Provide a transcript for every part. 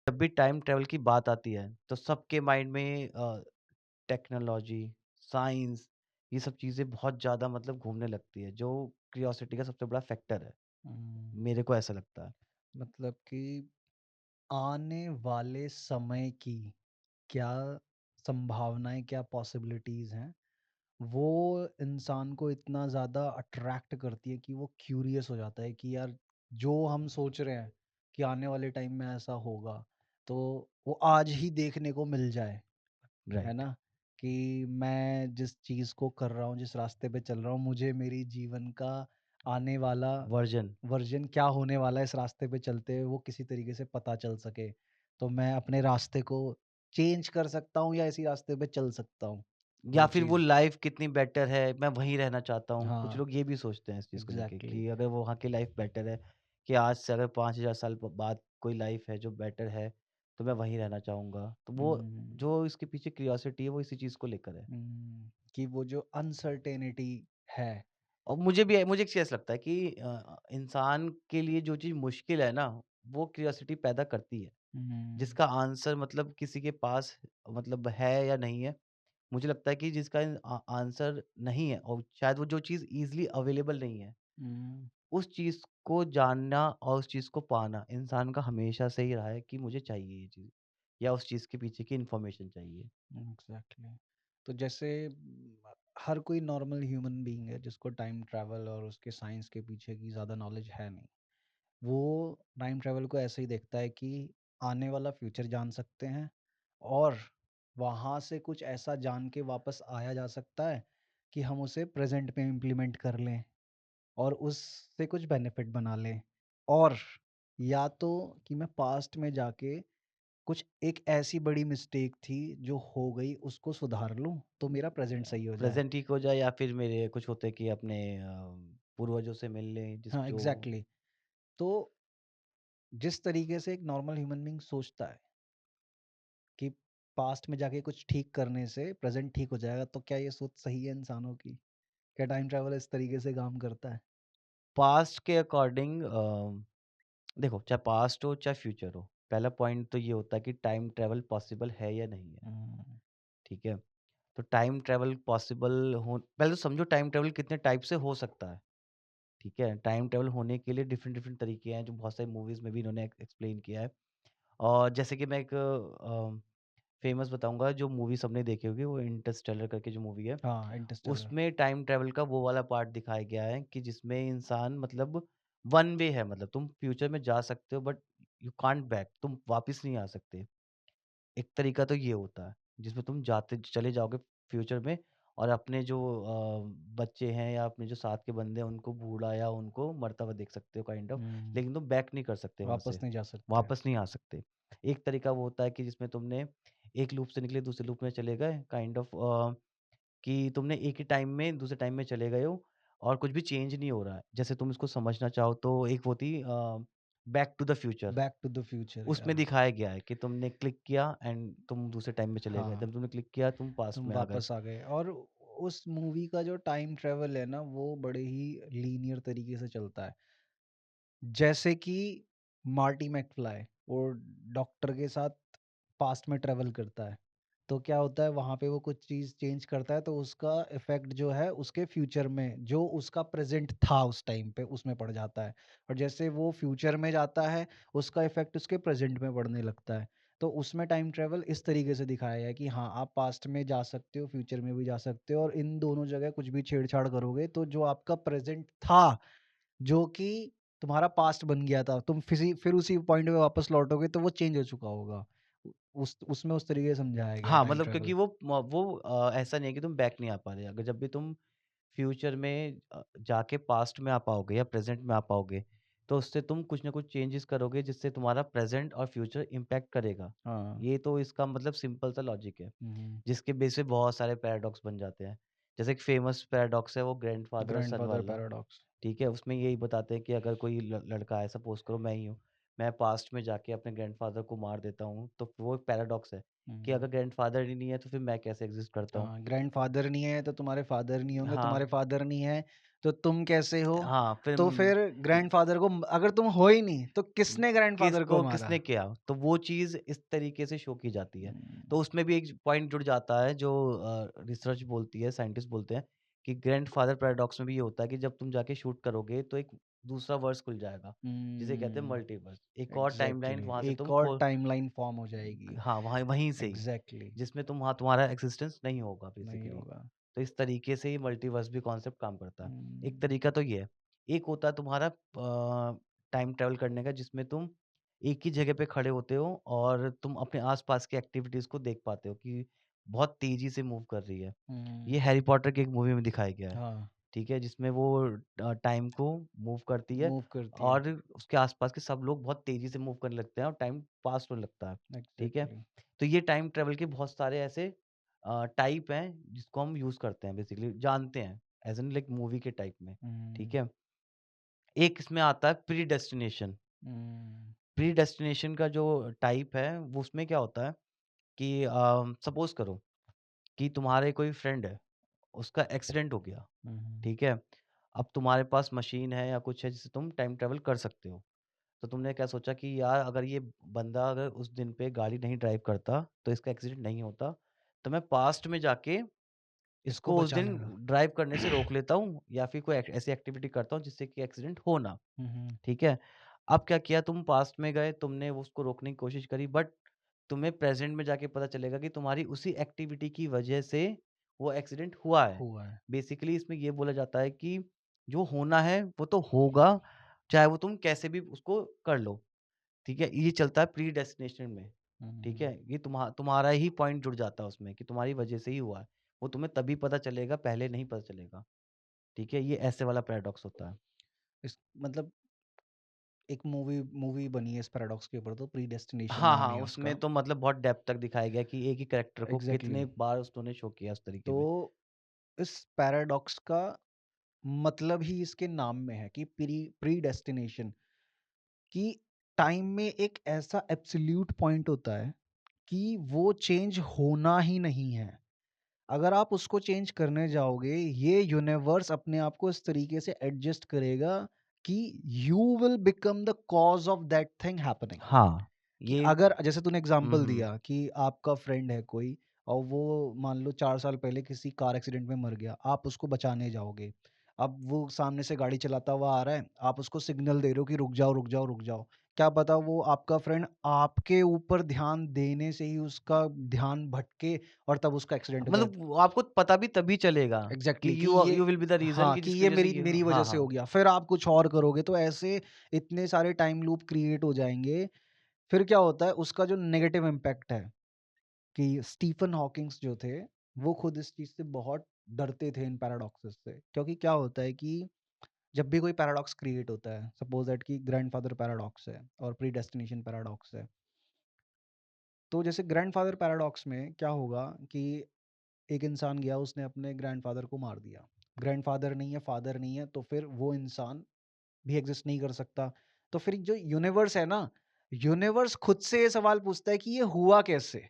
जब भी time travel की बात आती है तो सबके माइंड में टेक्नोलॉजी, साइंस, ये सब चीज़ें बहुत ज़्यादा मतलब घूमने लगती है, जो क्यूरियोसिटी का सबसे बड़ा फैक्टर है। हम्म, मेरे को ऐसा लगता है। मतलब कि आने वाले समय की क्या संभावनाएं, क्या पॉसिबिलिटीज हैं, वो इंसान को इतना ज़्यादा अट्रैक्ट करती है कि वो क्यूरियस हो जाता है कि यार, जो हम सोच रहे हैं कि आने वाले टाइम में ऐसा होगा, तो वो आज ही देखने को मिल जाए। है राइट। ना? कि मैं जिस चीज़ को कर रहा हूँ, जिस रास्ते पे चल रहा हूँ, मुझे मेरी जीवन का आने वाला वर्जन। वर्ज़न क्या होने वाला है इस रास्ते पे चलते हुए, वो किसी तरीके से पता चल सके। तो मैं अपने रास्ते को चेंज कर सकता हूँ या इसी रास्ते पे चल सकता हूँ, या वो फिर वो चीज़। लाइफ कितनी बेटर है, मैं वहीं रहना चाहता हूँ। कुछ हाँ, लोग ये भी सोचते हैं इस चीज़ को लेके एग्ज़ैक्टली। कि अगर वो वहाँ की लाइफ बेटर है, कि आज से अगर 5000 साल बाद कोई लाइफ है जो बेटर है, तो मैं वहीं रहना चाहूँगा। तो वो हुँ, जो इसके पीछे क्यूरियोसिटी है वो इसी चीज़ को लेकर है। कि वो जो अनसर्टेनिटी है। और मुझे एक चीज़ ऐसा लगता है कि इंसान के लिए जो चीज़ मुश्किल है ना, वो क्यूरियोसिटी पैदा करती है। हुँ, जिसका आंसर मतलब किसी के पास मतलब है या नहीं है, मुझे लगता है कि जिसका आंसर नहीं है और शायद वो जो चीज़ ईज़िली अवेलेबल नहीं है, हुँ, उस चीज़ को जानना और उस चीज़ को पाना इंसान का हमेशा से ही रहा है कि मुझे चाहिए ये चीज़ या उस चीज़ के पीछे की इन्फॉर्मेशन चाहिए। एग्ज़ैक्टली। तो जैसे हर कोई नॉर्मल ह्यूमन बीइंग है जिसको टाइम ट्रैवल और उसके साइंस के पीछे की ज़्यादा नॉलेज है नहीं। वो टाइम ट्रैवल को ऐसे ही देखता है कि आने वाला फ्यूचर जान सकते हैं, और वहाँ से कुछ ऐसा जान के वापस आया जा सकता है कि हम उसे प्रेज़ेंट में इम्प्लीमेंट कर लें और उससे कुछ बेनिफिट बना लें। और या तो कि मैं पास्ट में जाके कुछ एक ऐसी बड़ी मिस्टेक थी जो हो गई, उसको सुधार लूँ, तो मेरा प्रेज़ेंट सही हो जाए। प्रेज़ेंट ठीक हो जाए या फिर मेरे कुछ होते हैं कि अपने पूर्वजों से मिल लें जिस हाँ, जो एग्ज़ैक्टली। तो जिस तरीके से एक नॉर्मल ह्यूमन बीइंग सोचता है कि पास्ट में जाके कुछ ठीक करने से प्रेज़ेंट ठीक हो जाएगा, तो क्या ये सोच सही है इंसानों की? क्या टाइम ट्रैवल इस तरीके से काम करता है? पास्ट के अकॉर्डिंग देखो, चाहे पास्ट हो चाहे फ्यूचर हो, पहला पॉइंट तो ये होता है कि टाइम ट्रैवल पॉसिबल है या नहीं है, हुँ, ठीक है? तो टाइम ट्रैवल पॉसिबल हो पहले तो समझो टाइम ट्रैवल कितने टाइप से हो सकता है, ठीक है? टाइम ट्रैवल होने के लिए डिफरेंट डिफरेंट तरीके हैं जो बहुत सारी मूवीज़ में भी इन्होंने एक्सप्लेन किया है। और जैसे कि मैं एक फेमस बताऊँगा जो मूवी सबने देखी होगी वो इंटरस्टेलर करके जो मूवी है, हाँ, इंटरस्टेलर। उसमें टाइम ट्रैवल का वो वाला पार्ट दिखाया गया है कि जिसमें इंसान मतलब वन वे है मतलब तुम फ्यूचर में जा सकते हो बट यू कांट बैक तुम वापस नहीं आ सकते। एक तरीका तो ये होता है, जिसमें तुम जाते चले जाओगे फ्यूचर में और अपने जो बच्चे हैं या अपने जो साथ के बंदे हैं उनको बूढ़ा या उनको मरता हुआ देख सकते हो काइंड ऑफ, हुँ, लेकिन तुम बैक नहीं कर सकते वहाँ वापस से, नहीं जा सकते। वापस नहीं आ सकते। एक तरीका वो होता है कि जिसमें तुमने एक लूप से निकले दूसरे लूप में चले गए काइंड ऑफ कि तुमने एक ही टाइम में दूसरे टाइम में चले गए हो और कुछ भी चेंज नहीं हो रहा है। जैसे तुम इसको समझना चाहो तो एक वो थी back to the future. Back to the future, उसमें याह! दिखाया गया है कि तुमने क्लिक किया एंड तुम दूसरे टाइम में चले गए। हाँ, जब तुमने क्लिक किया तुम पास्ट तुम में आ गए। वापस आ गए। और उस मूवी का जो टाइम ट्रैवल है ना, वो बड़े ही लीनियर तरीके से चलता है। जैसे कि मार्टी मैकफ्लाई वो डॉक्टर के साथ पास्ट में ट्रैवल करता है, तो क्या होता है वहाँ पे वो कुछ चीज़ चेंज करता है, तो उसका इफ़ेक्ट जो है उसके फ्यूचर में जो उसका प्रेज़ेंट था उस टाइम पे उसमें पड़ जाता है। और जैसे वो फ्यूचर में जाता है, उसका इफ़ेक्ट उसके प्रेज़ेंट में पड़ने लगता है। तो उसमें टाइम ट्रैवल इस तरीके से दिखाया गया है कि हाँ, आप पास्ट में जा सकते हो, फ्यूचर में भी जा सकते हो, और इन दोनों जगह कुछ भी छेड़-छाड़ करोगे तो जो आपका प्रेज़ेंट था, जो कि तुम्हारा पास्ट बन गया था, तुम फिर उसी पॉइंट पे वापस लौटोगे तो वो चेंज हो चुका होगा। उस उसमें उस तरीके से समझाया गया है हाँ, टाइम मतलब क्योंकि ट्रैवल। वो ऐसा नहीं है कि तुम बैक नहीं आ पा रहे। अगर जब भी तुम फ्यूचर में जाके पास्ट में आ पाओगे या प्रेज़ेंट में आ पाओगे, तो उससे तुम कुछ ना कुछ चेंजेस करोगे जिससे तुम्हारा प्रेज़ेंट और फ्यूचर इम्पैक्ट करेगा। हाँ। ये तो इसका मतलब सिंपल सा लॉजिक है, हुँ, जिसके बेस पे बहुत सारे पैराडॉक्स बन जाते हैं। जैसे एक फेमस पैराडॉक्स है वो ग्रैंडफ़ादर और सन ग्रैंडफ़ादर वाला। पैराडॉक्स। ठीक है? उसमें यही बताते हैं कि अगर कोई लड़का है सपोज़ करो मैं ही हूँ, मैं पास्ट में जाके अपने ग्रैंडफ़ादर को मार देता हूँ, तो वो एक पैराडॉक्स है कि हुँ। अगर ग्रैंडफ़ादर ही नहीं है तो फिर मैं कैसे एक्ज़िस्ट करता हूँ? हाँ, ग्रैंडफ़ादर नहीं है तो तुम्हारे फ़ादर नहीं होंगे, तुम्हारे हाँ, फ़ादर नहीं है तो तुम कैसे हो? हाँ, फिर तो फिर ग्रैंडफ़ादर को अगर तुम हो ही नहीं, तो किसने ग्रैंडफ़ादर को किसको मारा? किसने किया? तो वो चीज़ इस तरीके से शो की जाती है। हुँ, तो उसमें भी एक पॉइंट जुड़ जाता है जो रिसर्च बोलती है, साइंटिस्ट बोलते हैं कि ग्रैंडफ़ादर पैराडॉक्स में भी ये होता है कि जब तुम जाके शूट करोगे तो एक दूसरा वर्स खुल जाएगा, जिसे कहते हैं हुँ, मल्टीवर्स। एक और टाइमलाइन एग्ज़ैक्टली वहाँ से एक तुम और खोल टाइमलाइन फ़ॉर्म हो जाएगी। हाँ, वहाँ वहीं से ही, एग्ज़ैक्टली जिसमें वहाँ तुम्हारा एक्सिस्टेंस नहीं होगा नहीं बेसिकली। होगा। तो इस तरीके से ये मल्टीवर्स भी कॉन्सेप्ट काम करता है। एक हुँ, तरीका तो ये है। एक होता है तुम्हारा टाइम ट्रैवल करने का जिसमें तुम एक ही जगह पे खड़े होते हो और तुम अपने आस-पास की एक्टिविटीज़ को देख पाते हो कि बहुत तेज़ी से मूव कर रही है। ये हुँ, हैरी पॉटर की एक मूवी में दिखाया गया है। हाँ, ठीक है? जिसमें वो टाइम को मूव करती है मूव करती है। और उसके आस-पास के सब लोग बहुत तेज़ी से मूव करने लगते हैं और टाइम पास होने लगता है। ठीक है? एग्ज़ैक्टली। तो ये टाइम ट्रैवल के बहुत सारे ऐसे टाइप हैं जिसको हम यूज़ करते हैं बेसिकली जानते हैं एज़ इन लाइक मूवी के टाइप में। ठीक हुँ, है? एक इसमें आता है प्रीडेस्टिनेशन। हुँ, प्रीडेस्टिनेशन का जो टाइप है वो उसमें क्या होता है कि सपोज़ करो कि तुम्हारे कोई फ्रेंड है, उसका एक्सीडेंट हो गया। हुँ, ठीक है? अब तुम्हारे पास मशीन है या कुछ है जिससे तुम टाइम ट्रैवल कर सकते हो। तो तुमने क्या सोचा कि यार अगर ये बंदा अगर उस दिन पे गाड़ी नहीं ड्राइव करता, तो इसका एक्सीडेंट नहीं होता। तो मैं पास्ट में जाके इसको इसको उस दिन बचाने का। ड्राइव करने से रोक लेता हूँ या फिर कोई ऐसी एक्टिविटी करता हूँ जिससे कि एक्सीडेंट हो ना। हुँ, हुँ, ठीक है? अब क्या किया तुम पास्ट में गए, तुमने उसको रोकने की कोशिश करी बट तुम्हें प्रेज़ेंट में जाके पता चलेगा कि तुम्हारी उसी एक्टिविटी की वजह से वो एक्सीडेंट हुआ है। हुआ है। बेसिकली इसमें ये बोला जाता है कि जो होना है वो तो होगा, चाहे वो तुम कैसे भी उसको कर लो। ठीक है? ये चलता है प्रीडेस्टिनेशन में। ठीक हुँ, है? ये तुम्हारा ही पॉइंट जुड़ जाता है उसमें कि तुम्हारी वजह से ही हुआ है। वो तुम्हें तभी पता चलेगा, पहले नहीं पता चलेगा। ठीक है? ये ऐसे वाला पैराडॉक्स होता है। इस मतलब एक मूवी बनी है इस पैराडॉक्स के ऊपर तो प्रीडेस्टिनेशन हाँ, नाम हाँ, ही है उसमें उसका। तो मतलब बहुत डेप्थ तक दिखाया गया कि एक ही कैरेक्टर को एग्ज़ैक्टली कितने बार उन्होंने शो किया उस तरीके तो में। इस पैराडॉक्स का मतलब ही इसके नाम में है कि प्रीडेस्टिनेशन कि टाइम में एक ऐसा एब्सोल्यूट पॉइंट होता है कि वो चेंज होना ही नहीं है। अगर आप उसको चेंज करने जाओगे, ये यूनिवर्स अपने आप को इस तरीके से एडजस्ट करेगा कि you will become the cause of that thing happening. हाँ, कि ये अगर जैसे तूने हुँ, एग्जांपल हुँ। दिया कि आपका फ्रेंड है कोई और वो मान लो 4 साल पहले किसी कार एक्सीडेंट में मर गया, आप उसको बचाने जाओगे। अब वो सामने से गाड़ी चलाता हुआ आ रहा है, आप उसको सिग्नल दे रहे हो कि रुक जाओ, रुक जाओ, रुक जाओ। क्या पता वो आपका फ्रेंड आपके ऊपर ध्यान देने से ही उसका ध्यान भटके और तब उसका एक्सीडेंट हो जाए। मतलब वो आपको पता भी तभी चलेगा एग्ज़ैक्टली कि कि ये you will be the reason हाँ, कि कि जिसकी ये वज़ह से मेरी ये मेरी वज़ह हाँ, से हो हाँ। गया। फिर आप कुछ और करोगे तो ऐसे इतने सारे टाइम लूप क्रिएट हो जाएँगे। फिर क्या होता है उसका जो नेगेटिव इम्पैक्ट है कि स्टीफन हॉकिंग्स जो थे, वो खुद इस चीज़ से बहुत डरते थे इन पैराडॉक्सेस से। क्योंकि क्या होता है कि जब भी कोई पैराडॉक्स क्रिएट होता है, सपोज़ दैट कि ग्रैंडफ़ादर पैराडॉक्स है और प्रीडेस्टिनेशन पैराडॉक्स है। तो जैसे ग्रैंडफ़ादर पैराडॉक्स में क्या होगा कि एक इंसान गया उसने अपने ग्रैंडफ़ादर को मार दिया। ग्रैंडफ़ादर नहीं है, फ़ादर नहीं है, तो फिर वो इंसान भी एग्ज़िस्ट नहीं कर सकता। तो फिर जो यूनिवर्स है ना, यूनिवर्स खुद से ये सवाल पूछता है कि ये हुआ कैसे?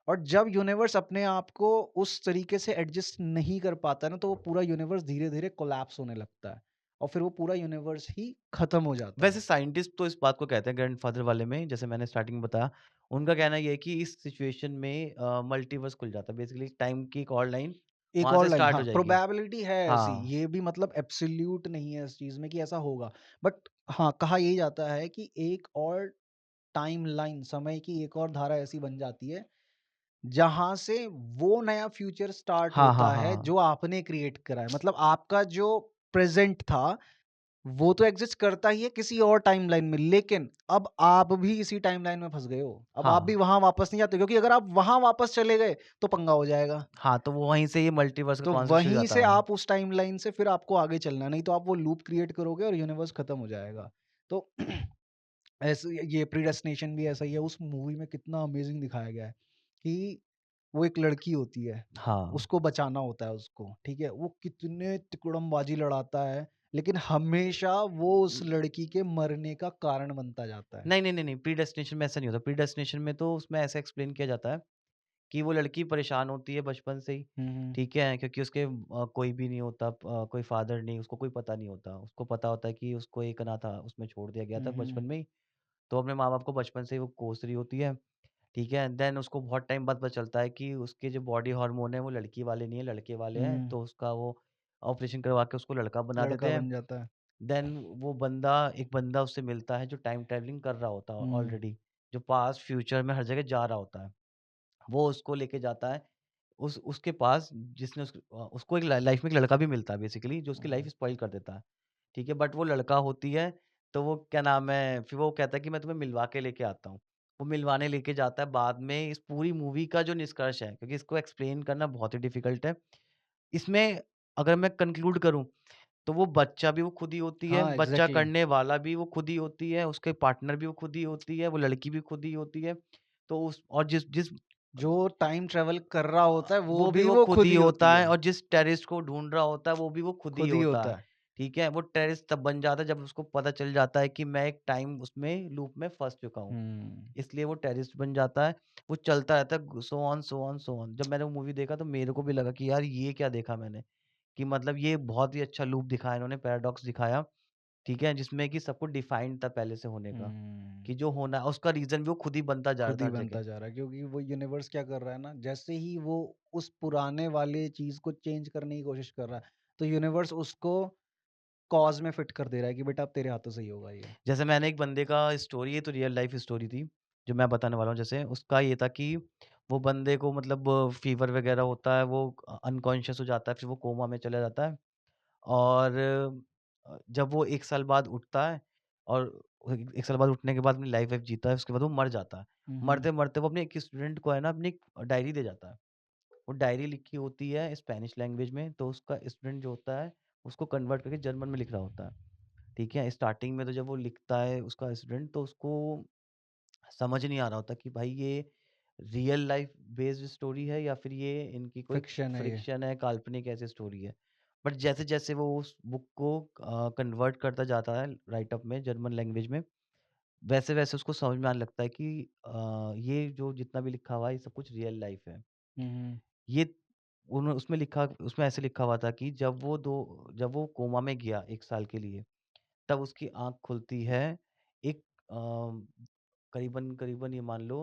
और जब यूनिवर्स अपने आप को उस तरीके से एडजस्ट नहीं कर पाता है ना, तो वो पूरा यूनिवर्स धीरे-धीरे कोलैप्स होने लगता है और फिर वो पूरा यूनिवर्स ही खत्म हो जाता वैसे है। साइंटिस्ट तो इस बात को कहते हैं ग्रैंडफ़ादर वाले में, जैसे मैंने स्टार्टिंग में बताया, उनका कहना ये है कि इस सिचुएशन में मल्टीवर्स खुल जाता है। बेसिकली टाइम की एक और लाइन एक वहाँ और से लाइन स्टार्ट हाँ, हो जाएगी। प्रोबेबिलिटी है ऐसी, हाँ, ये भी मतलब एब्सोल्यूट नहीं है इस चीज़ में कि ऐसा होगा। बट हाँ, कहा यही जाता है कि एक और टाइमलाइन, समय की एक और धारा ऐसी बन जाती है, जहाँ से वो नया फ्यूचर स्टार्ट हाँ, हाँ, होता हाँ, है हाँ। जो आपने क्रिएट करा है। मतलब आपका जो प्रेज़ेंट था वो तो एग्ज़िस्ट करता ही है किसी और टाइमलाइन में, लेकिन अब आप भी इसी टाइमलाइन में फँस गए हो। अब आप भी हाँ, वहाँ वापस नहीं जाते क्योंकि अगर आप वहाँ वापस चले गए, तो पंगा हो जाएगा। हाँ, तो वो वहीं से ये मल्टीवर्स का तो कॉन्सेप्ट शुरू हो वहीं जाता से है। आप उस टाइमलाइन से फिर आपको आगे चलना है, नहीं तो आप वो लूप क्रिएट करोगे और यूनिवर्स खत्म हो जाएगा। तो ऐसे ये प्रीडेस्टिनेशन भी ऐसा ही है। उस मूवी में कितना अमेज़िंग दिखाया गया है कि वो एक लड़की होती है, हाँ। उसको बचाना होता है उसको, ठीक है? वो कितने तिकड़मबाजी लड़ाता है, लेकिन हमेशा वो उस लड़की के मरने का कारण बनता जाता है। नहीं, नहीं, नहीं, नहीं, प्रीडेस्टिनेशन में ऐसा नहीं होता। प्रीडेस्टिनेशन में तो उसमें ऐसा एक्सप्लेन किया जाता है कि वो लड़की परेशान होती है बचपन से ही, हुँ, हुँ। ठीक है? क्योंकि उसके कोई भी नहीं होता, कोई फादर नहीं, उसको कोई पता नहीं होता। उसको पता होता है कि उसको एक अनाथ उसमें छोड़ दिया गया हुँ, था बचपन हुँ। में ही, तो अपने माँ-बाप को बचपन से ही वो कोस रही होती है, ठीक है? देन उसको बहुत टाइम बाद पता चलता है कि उसके जो बॉडी हार्मोन है, वो लड़की वाले नहीं है, लड़के वाले हैं, हुँ, तो उसका वो ऑपरेशन करवा के उसको लड़का बना देते लड़का हैं। बन जाता है। देन वो बंदा एक बंदा उससे मिलता है जो टाइम ट्रैवलिंग कर रहा होता है हुँ, ऑलरेडी, जो पास्ट फ्यूचर में हर जगह जा रहा होता है। वो उसको लेके जाता है उस उसके पास जिसने उसको एक लाइफ में एक लड़का भी मिलता है बेसिकली जो उसकी लाइफ हुँ, स्पॉइल कर देता है। ठीक है? बट वो लड़का होती है, तो वो क्या नाम है, फिर वो कहता है कि मैं तुम्हें मिलवा के लेके आता हूँ। वो मिलवाने लेके जाता है, बाद में इस पूरी मूवी का जो निष्कर्ष है, क्योंकि इसको एक्सप्लेन करना बहुत ही डिफिकल्ट है। इसमें अगर मैं कंक्लूड करूँ, तो वो बच्चा भी वो खुद ही होती है, हाँ, बच्चा एग्ज़ैक्टली। करने वाला भी वो खुद ही होती है, उसके पार्टनर भी वो खुद ही होती है, वो लड़की भी खुद ही होती है। तो उस और जिस जिस जो टाइम ट्रैवल कर रहा होता है, वो वो भी भी वो वो खुद खुद ही ही होती होता है, है। और जिस टेररिस्ट को ढूँढ रहा होता है, वो भी वो खुद ही खुद ही होता होता है। है। ठीक है? वो टेररिस्ट तब बन जाता है जब उसको पता चल जाता है कि मैं एक टाइम उसमें लूप में फँस चुका हूँ। हुँ, इसलिए वो टेररिस्ट बन जाता है। वो चलता रहता है so on, so on, so on. जब मैंने वो मूवी देखा तो मेरे को भी लगा कि यार ये क्या देखा मैंने, कि मतलब ये बहुत ही अच्छा लूप दिखाया इन्होंने, पैराडॉक्स दिखाया, ठीक है? जिसमें कि सब कुछ डिफाइंड था पहले से होने का, हुँ। कि जो होना है उसका रीज़न भी वो खुद ही बनता जा रहा खुद था ही हर जगह। बनता जा रहा है क्योंकि वो यूनिवर्स क्या कर रहा है ना, जैसे ही वो उस पुराने वाले चीज़ को चेंज करने की कोशिश कर रहा है, तो यूनिवर्स उसको कॉज़ में फिट कर दे रहा है कि बेटा अब तेरे हाथों से ही होगा ये। जैसे मैंने एक बंदे का स्टोरी, ये तो रियल लाइफ स्टोरी थी, जो मैं बताने वाला हूँ। जैसे उसका ये था कि वो बंदे को मतलब फ़ीवर वगैरह होता है, वो अनकॉन्शियस हो जाता है, फिर वो कोमा में चला जाता है, और जब वो 1 साल बाद उठता है, और 1 साल बाद उठने के बाद अपनी लाइफ़ वाइफ़ जीता है, उसके बाद वो मर जाता है। हुँ, हुँ। मरते-मरते वो अपने एक स्टूडेंट को है ना अपनी एक डायरी दे जाता है। वो डायरी लिखी होती है स्पेनिश लैंग्वेज में, तो उसका स्टूडेंट जो होता है, उसको कन्वर्ट करके जर्मन में लिख रहा होता है। ठीक है? स्टार्टिंग में तो जब वो लिखता है उसका स्टूडेंट, तो उसको समझ नहीं आ रहा होता कि भाई ये रियल लाइफ बेस्ड स्टोरी है या फिर ये इनकी कोई फ़िक्शन है ये। फ्रिक्शन है, काल्पनिक ऐसी स्टोरी है। बट जैसे-जैसे वो उस बुक को कन्वर्ट करता जाता है राइट अप में जर्मन लैंग्वेज में, वैसे-वैसे उसको समझ में आने लगता है कि ये जो जितना भी लिखा हुआ है ये सब कुछ रियल लाइफ है। हुँ, हुँ। ये उसमें ऐसे लिखा हुआ था कि जब वो कोमा में गया 1 साल के लिए, तब उसकी आँख खुलती है एक करीबन ये मान लो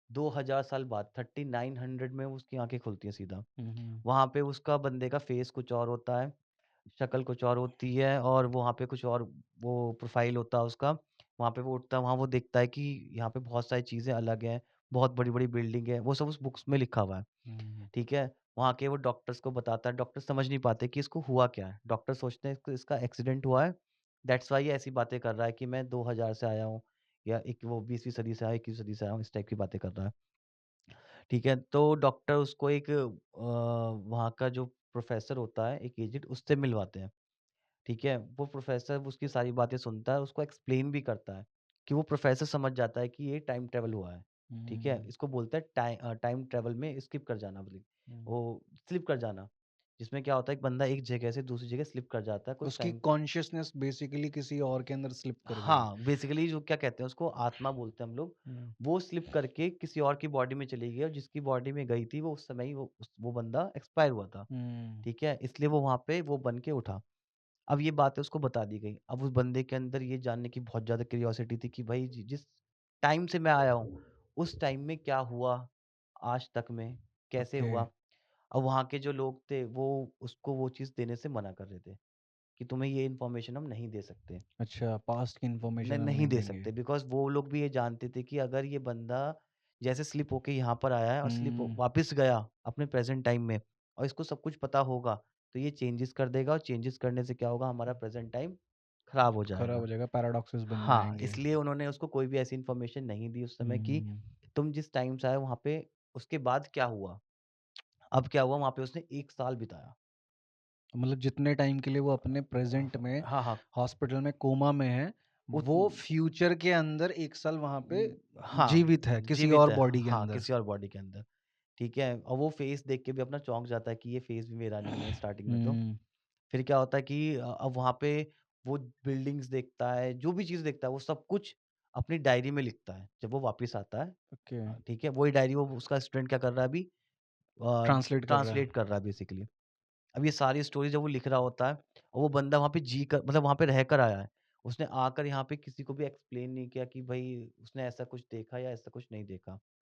2000 साल बाद, 3900 में उसकी आँखें खुलती हैं सीधा। हुँ, हुँ। वहाँ पे उसका बंदे का फेस कुछ और होता है, शक्ल कुछ और होती है, और वहाँ पे कुछ और वो प्रोफ़ाइल होता है उसका। वहाँ पे वो उठता है, वहाँ वो देखता है कि यहाँ पे बहुत सारी चीज़ें अलग हैं, बहुत बड़ी-बड़ी बिल्डिंग है, वो सब उस बुक्स में लिखा हुआ है। हुँ, ठीक है? वहाँ के वो डॉक्टर्स को बताता है, डॉक्टर समझ नहीं पाते कि इसको हुआ क्या है? डॉक्टर सोचते हैं इसको इसका एक्सीडेंट हुआ है, दैट्स व्हाई ये ऐसी बातें कर रहा है कि मैं 2000 से आया हूँ, या एक वो 20वीं सदी से आया, 21वीं सदी से आया हूँ, इस टाइप की बातें कर रहा है। ठीक है? तो डॉक्टर उसको एक वहाँ का जो प्रोफ़ेसर होता है, एक एजेड, उससे मिलवाते हैं। ठीक है? वो प्रोफ़ेसर उसकी सारी बातें सुनता है, उसको एक्सप्लेन भी करता है, कि वो प्रोफ़ेसर समझ जाता है कि ये टाइम ट्रैवल हुआ है। ठीक है? हुँ, इसको बोलते हैं टाइम ट्रैवल में स्किप कर जाना, मतलब हुँ। वो स्लिप कर जाना। जिसमें क्या होता है, एक बंदा एक जगह से दूसरी जगह स्लिप कर जाता है कुछ उसकी टाइम। कॉन्शसनेस बेसिकली किसी और के अंदर स्लिप कर गई। हाँ, बेसिकली जो क्या कहते हैं उसको, आत्मा बोलते हैं हम लोग। हुँ, वो स्लिप करके किसी और की बॉडी में चली गई, और जिसकी बॉडी में गई थी वो उस समय ही वो बंदा एक्सपायर हुआ था। हुँ। ठीक है? इसलिए वो वहाँ पे वो बन के उठा। अब ये बातें उसको बता दी गई। अब उस बंदे के अंदर ये जानने की बहुत ज़्यादा क्यूरियोसिटी थी कि भाई जिस टाइम से मैं आया हूँ, उस टाइम में क्या हुआ आज तक में, कैसे ओके। हुआ? अब वहाँ के जो लोग थे वो उसको वो चीज़ देने से मना कर रहे थे, कि तुम्हें ये इन्फॉर्मेशन हम नहीं दे सकते। अच्छा, पास्ट की इन्फॉर्मेशन हम नहीं नहीं दे देंगे। सकते, बिकॉज़ वो लोग भी ये जानते थे कि अगर ये बंदा जैसे स्लिप होके यहाँ पर आया है और स्लिप हुँ, वापस गया अपने प्रेज़ेंट टाइम में, और इसको सब कुछ पता होगा, तो ये चेंजेज़ कर देगा, और चेंजेज़ करने से क्या होगा, हमारा प्रेज़ेंट टाइम खराब हो खराब जाएगा। हो जाएगा, पैराडॉक्सेस बन हाँ, जाएँगे। इसलिए उन्होंने उसको कोई भी ऐसी इन्फॉर्मेशन नहीं दी उस समय कि हुँ, तुम जिस टाइम से आए हो वहाँ पे उसके बाद क्या हुआ? अब क्या हुआ, वहाँ पे उसने 1 साल बिताया। मतलब जितने टाइम के लिए वो अपने प्रेज़ेंट में हाँ, हाँ। हॉस्पिटल में कोमा में है, उत वो फ्यूचर के अंदर 1 साल वहाँ पे हाँ, जीवित है, किसी जीवित और है। बॉडी के हाँ, अंदर। किसी और बॉडी के अंदर। ठीक है? और वो फेस देख के भी अपना चौंक जाता है कि ये फेस भी मेरा नहीं है स्टार्टिंग में तो। हुँ, फिर क्या होता है कि अब वहाँ पे वो बिल्डिंग्स देखता है, जो भी चीज़ देखता है वो सब कुछ अपनी डायरी में लिखता है, जब वो वापस आता है। ओके। ठीक है? वही डायरी वो उसका स्टूडेंट क्या कर रहा है अभी ट्रांसलेट कर रहा है। ट्रांसलेट कर रहा है बेसिकली। अब ये सारी स्टोरी जब वो लिख रहा होता है और वो बंदा वहाँ पे जी कर मतलब वहाँ पे रहकर आया है। उसने आकर यहाँ पे किसी को भी एक्सप्लेन नहीं किया कि भई उसने ऐसा कुछ देखा या ऐसा कुछ नहीं देखा।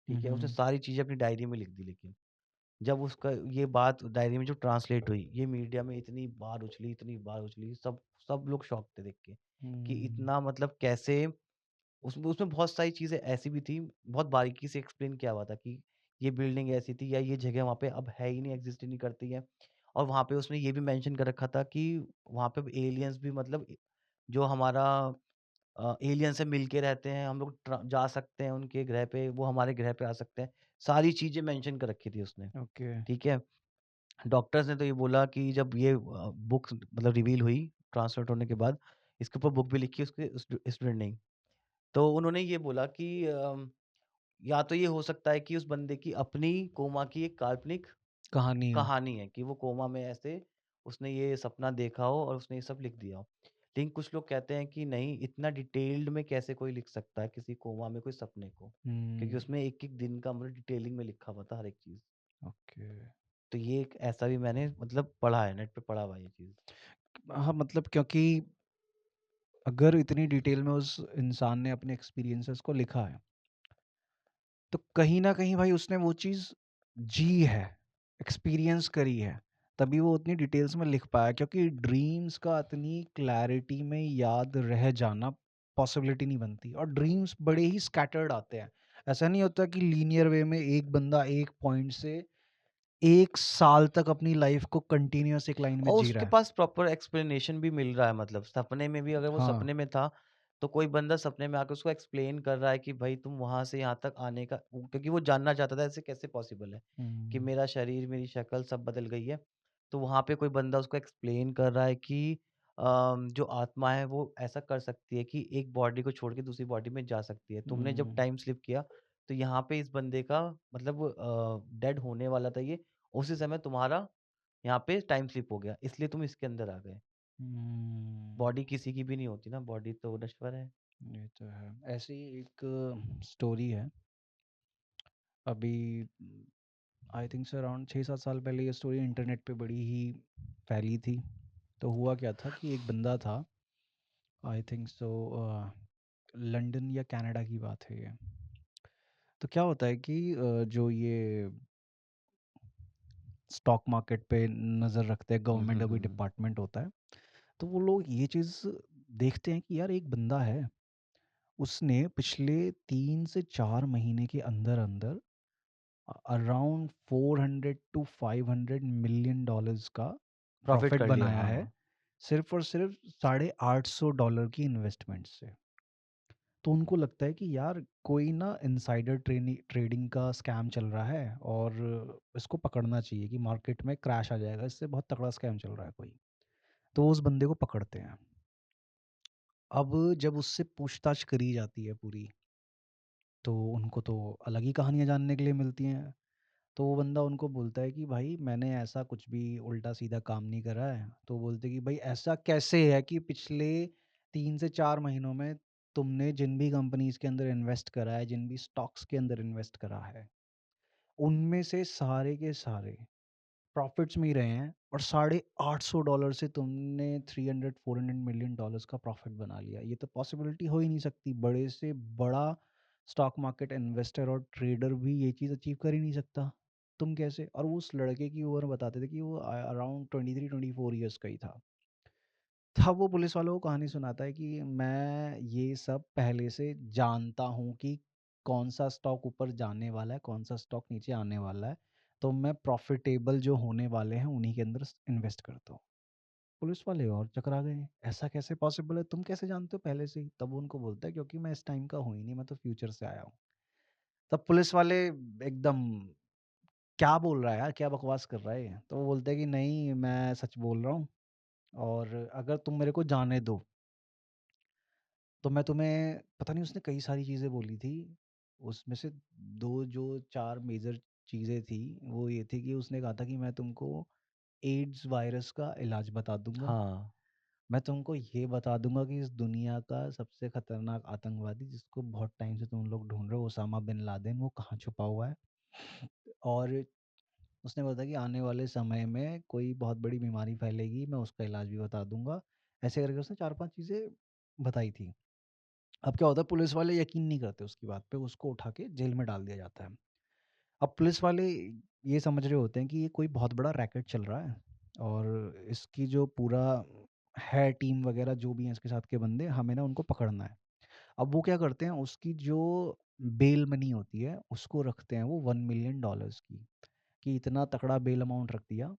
हुँ, ठीक है? उसने हुँ। सारी चीज़ें अपनी डायरी में लिख दी लेकिन। जब उसका ये बात डायरी में जो ट्रांसलेट हुई, ये मीडिया में इतनी बार उछली, सब सब लोग शॉक थे देख के, कि हुँ, इतना मतलब कैसे उसमें उसमें बहुत सारी चीज़ें ऐसी भी थी, बहुत बारीकी से एक्सप्लेन किया हुआ था कि ये बिल्डिंग ऐसी थी या ये जगह वहाँ पे अब है ही नहीं, एग्ज़िस्ट ही नहीं करती है। और वहाँ पे उसने ये भी मेंशन कर रखा था कि वहाँ पे अब एलियंस भी मतलब जो हमारा एलियन से मिल के रहते हैं, हम लोग जा सकते हैं उनके ग्रह पे, वो हमारे ग्रह पे आ सकते हैं। सारी चीज़ें मेंशन कर रखी थी उसने, ओके। ठीक है? डॉक्टर्स ने तो ये बोला कि जब ये बुक मतलब रिवील हुई ट्रांसलेट होने के बाद, इसके ऊपर बुक भी लिखी उसके स्टूडेंट ने ही। तो उन्होंने ये बोला कि या तो ये हो सकता है कि उस बंदे की अपनी कोमा की एक काल्पनिक कहानी हो। कहानी है कि वो कोमा में ऐसे उसने ये सपना देखा हो और उसने ये सब लिख दिया हो। लेकिन कुछ लोग कहते हैं कि नहीं, इतना डिटेल्ड में कैसे कोई लिख सकता है किसी कोमा में कोई सपने को? क्योंकि हुँ, उसमें एक-एक दिन का मतलब डिटेलिंग में लिखा हुआ था हर एक चीज़। ओके। तो ये एक ऐसा भी मैंने मतलब पढ़ा है, नेट पे पढ़ा हुआ है ये चीज़। हाँ, मतलब क्योंकि अगर इतनी डिटेल में उस इंसान ने अपने एक्सपीरियंसेस को लिखा है, तो कहीं न कहीं भाई उसने वो चीज़ जी है, एक्सपीरियंस करी है, तभी वो उतनी डिटेल्स में लिख पाया क्योंकि ड्रीम्स का इतनी क्लैरिटी में याद रह जाना पॉसिबिलिटी नहीं बनती और ड्रीम्स बड़े ही स्कैटर्ड आते हैं। ऐसा नहीं होता कि लीनियर वे में एक बंदा एक पॉइंट से 1 साल तक अपनी लाइफ़ को कंटीन्यूअस एक लाइन में और जी रहा उसके है। पास प्रॉपर एक्सप्लेनेशन भी मिल रहा है, मतलब सपने में भी, अगर वो हाँ। सपने में था, तो कोई बंदा सपने में आके उसको एक्सप्लेन कर रहा है कि भाई तुम वहाँ से यहाँ तक आने का क्योंकि वो जानना चाहता था ऐसे कैसे पॉसिबल है कि हुँ, मेरा शरीर, मेरी शक्ल सब बदल गई है। तो वहाँ पे कोई बंदा उसको एक्सप्लेन कर रहा है कि जो आत्मा है वो ऐसा कर सकती है कि एक बॉडी को छोड़ के दूसरी बॉडी में जा सकती है। तुमने जब हुँ, टाइम स्लिप किया, तो यहाँ पे इस बंदे का मतलब डेड होने वाला था ये, उसी समय तुम्हारा यहाँ पे टाइम स्लिप हो गया, इसलिए तुम इसके अंदर आ गए। हुँ। बॉडी किसी की भी नहीं होती ना, बॉडी तो नश्वर है। ये तो है। ऐसे ही एक स्टोरी है। अभी आई थिंक सो अराउंड 6-7 साल पहले ये स्टोरी इंटरनेट पे बड़ी ही फैली थी। तो हुआ क्या था कि एक बंदा था, आई थिंक सो लंदन या कनाडा की बात है ये। तो क्या होता है कि जो ये स्टॉक मार्केट पे नज़र रखते हैं, हुँ, गवर्नमेंट हुँ, का कोई हुँ। डिपार्टमेंट होता है, तो वो लोग ये चीज़ देखते हैं कि यार एक बंदा है, उसने पिछले 3 से 4 महीने के अंदर-अंदर अराउंड 400 टू 500 मिलियन डॉलर्स का प्रॉफ़िट प्रॉफ़िट कर लिया, बनाया हाँ, है, हाँ। सिर्फ़ और सिर्फ़ $850 की इन्वेस्टमेंट से। तो उनको लगता है कि यार कोई ना इनसाइडर ट्रेडिंग का स्कैम चल रहा है और इसको पकड़ना चाहिए कि मार्केट में क्रैश आ जाएगा, इससे बहुत तगड़ा स्कैम चल रहा है कोई। तो उस बंदे को पकड़ते हैं। अब जब उससे पूछताछ करी जाती है पूरी, तो उनको तो अलग ही कहानियाँ जानने के लिए मिलती हैं। तो वो बंदा उनको बोलता है कि भाई मैंने ऐसा कुछ भी उल्टा-सीधा काम नहीं करा है। तो वो बोलते हैं कि भाई ऐसा कैसे है कि पिछले 3 से 4 महीनों में तुमने जिन भी कंपनीज़ के अंदर इन्वेस्ट करा है, जिन भी स्टॉक्स के अंदर इन्वेस्ट करा है, उनमें से सारे के सारे प्रॉफ़िट्स में ही रहे हैं और $850 से तुमने 300-400 मिलियन डॉलर्स का प्रॉफ़िट बना लिया। ये तो पॉसिबिलिटी हो ही नहीं सकती। बड़े से बड़ा स्टॉक मार्केट इन्वेस्टर और ट्रेडर भी ये चीज़ अचीव कर ही नहीं सकता। तुम कैसे? और वो उस लड़के की उम्र बताते थे कि वो अराउंड 23-24 इयर्स का ही था। तब वो पुलिस वालों को कहानी सुनाता है कि मैं ये सब पहले से जानता हूँ कि कौन-सा स्टॉक ऊपर जाने वाला है, कौन-सा स्टॉक नीचे आने वाला है। तो मैं प्रॉफ़िटेबल जो होने वाले हैं उन्हीं के अंदर इन्वेस्ट करता हूँ। पुलिस वाले और चकरा गए, ऐसा कैसे पॉसिबल है? तुम कैसे जानते हो पहले से ही? तब वो उनको बोलता है क्योंकि मैं इस टाइम का हूँ ही नहीं, मैं तो फ्यूचर से आया हूँ। तब पुलिस वाले एकदम, क्या बोल रहा है यार? क्या बकवास कर रहा है ये? तो वो बोलते हैं कि नहीं, मैं सच बोल रहा हूँ और अगर तुम मेरे को जाने दो, तो मैं तुम्हें, पता नहीं उसने कई सारी चीज़ें बोली थी। उसमें से 2 जो 4 मेजर चीज़ें थी, वो ये थी कि उसने कहा था कि मैं तुमको एड्स वायरस का इलाज बता दूँगा। हाँ, मैं तुमको ये बता दूंगा कि इस दुनिया का सबसे खतरनाक आतंकवादी जिसको बहुत टाइम से तुम लोग ढूंढ रहे हो, ओसामा बिन लादेन, वो कहाँ छुपा हुआ है। और उसने बताया कि आने वाले समय में कोई बहुत बड़ी बीमारी फैलेगी, मैं उसका इलाज भी बता दूंगा। ऐसे करके उसने 4-5 चीज़ें बताई थी। अब क्या होता है, पुलिस वाले यकीन नहीं करते उसकी बात पे, उसको उठा के जेल में डाल दिया जाता है। अब पुलिस वाले ये समझ रहे होते हैं कि ये कोई बहुत बड़ा रैकेट चल रहा है, और इसकी जो पूरा है टीम वगैरह जो भी हैं इसके साथ के बंदे, हमें ना उनको पकड़ना है। अब वो क्या करते हैं, उसकी जो बेल मनी होती है उसको रखते हैं वो $1 मिलियन की, कि इतना तगड़ा बेल अमाउंट रख दिया,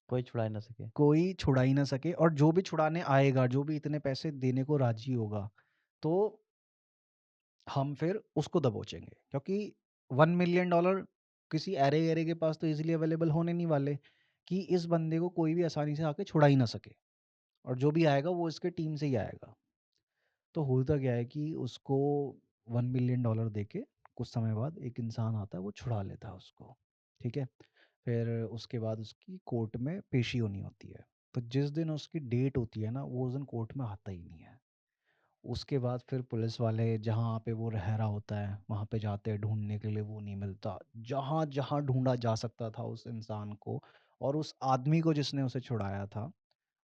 कोई छुड़ा ही ना सके। कोई छुड़ा ही ना सके। और जो भी छुड़ाने आएगा, जो भी इतने पैसे देने को राजी होगा, तो हम फिर उसको दबोचेंगे, क्योंकि $1 मिलियन किसी ऐरे गैरे के पास तो इजीली अवेलेबल होने नहीं वाले, कि इस बंदे को कोई भी आसानी से आके छुड़ा ही ना सके, और जो भी आएगा वो इसके टीम से ही आएगा। तो होता क्या है कि उसको $1 मिलियन दे के कुछ समय बाद एक इंसान आता है, वो छुड़ा लेता है उसको। ठीक है। फिर उसके बाद उसकी कोर्ट में पेशी होनी होती है। तो जिस दिन उसकी डेट होती है ना, वो उस दिन कोर्ट में आता ही नहीं है। उसके बाद फिर पुलिस वाले जहाँ पे वो रह रहा होता है वहाँ पे जाते हैं ढूंढने के लिए, वो नहीं मिलता। जहाँ जहाँ ढूंढा जा सकता था उस इंसान को और उस आदमी को जिसने उसे छुड़ाया था,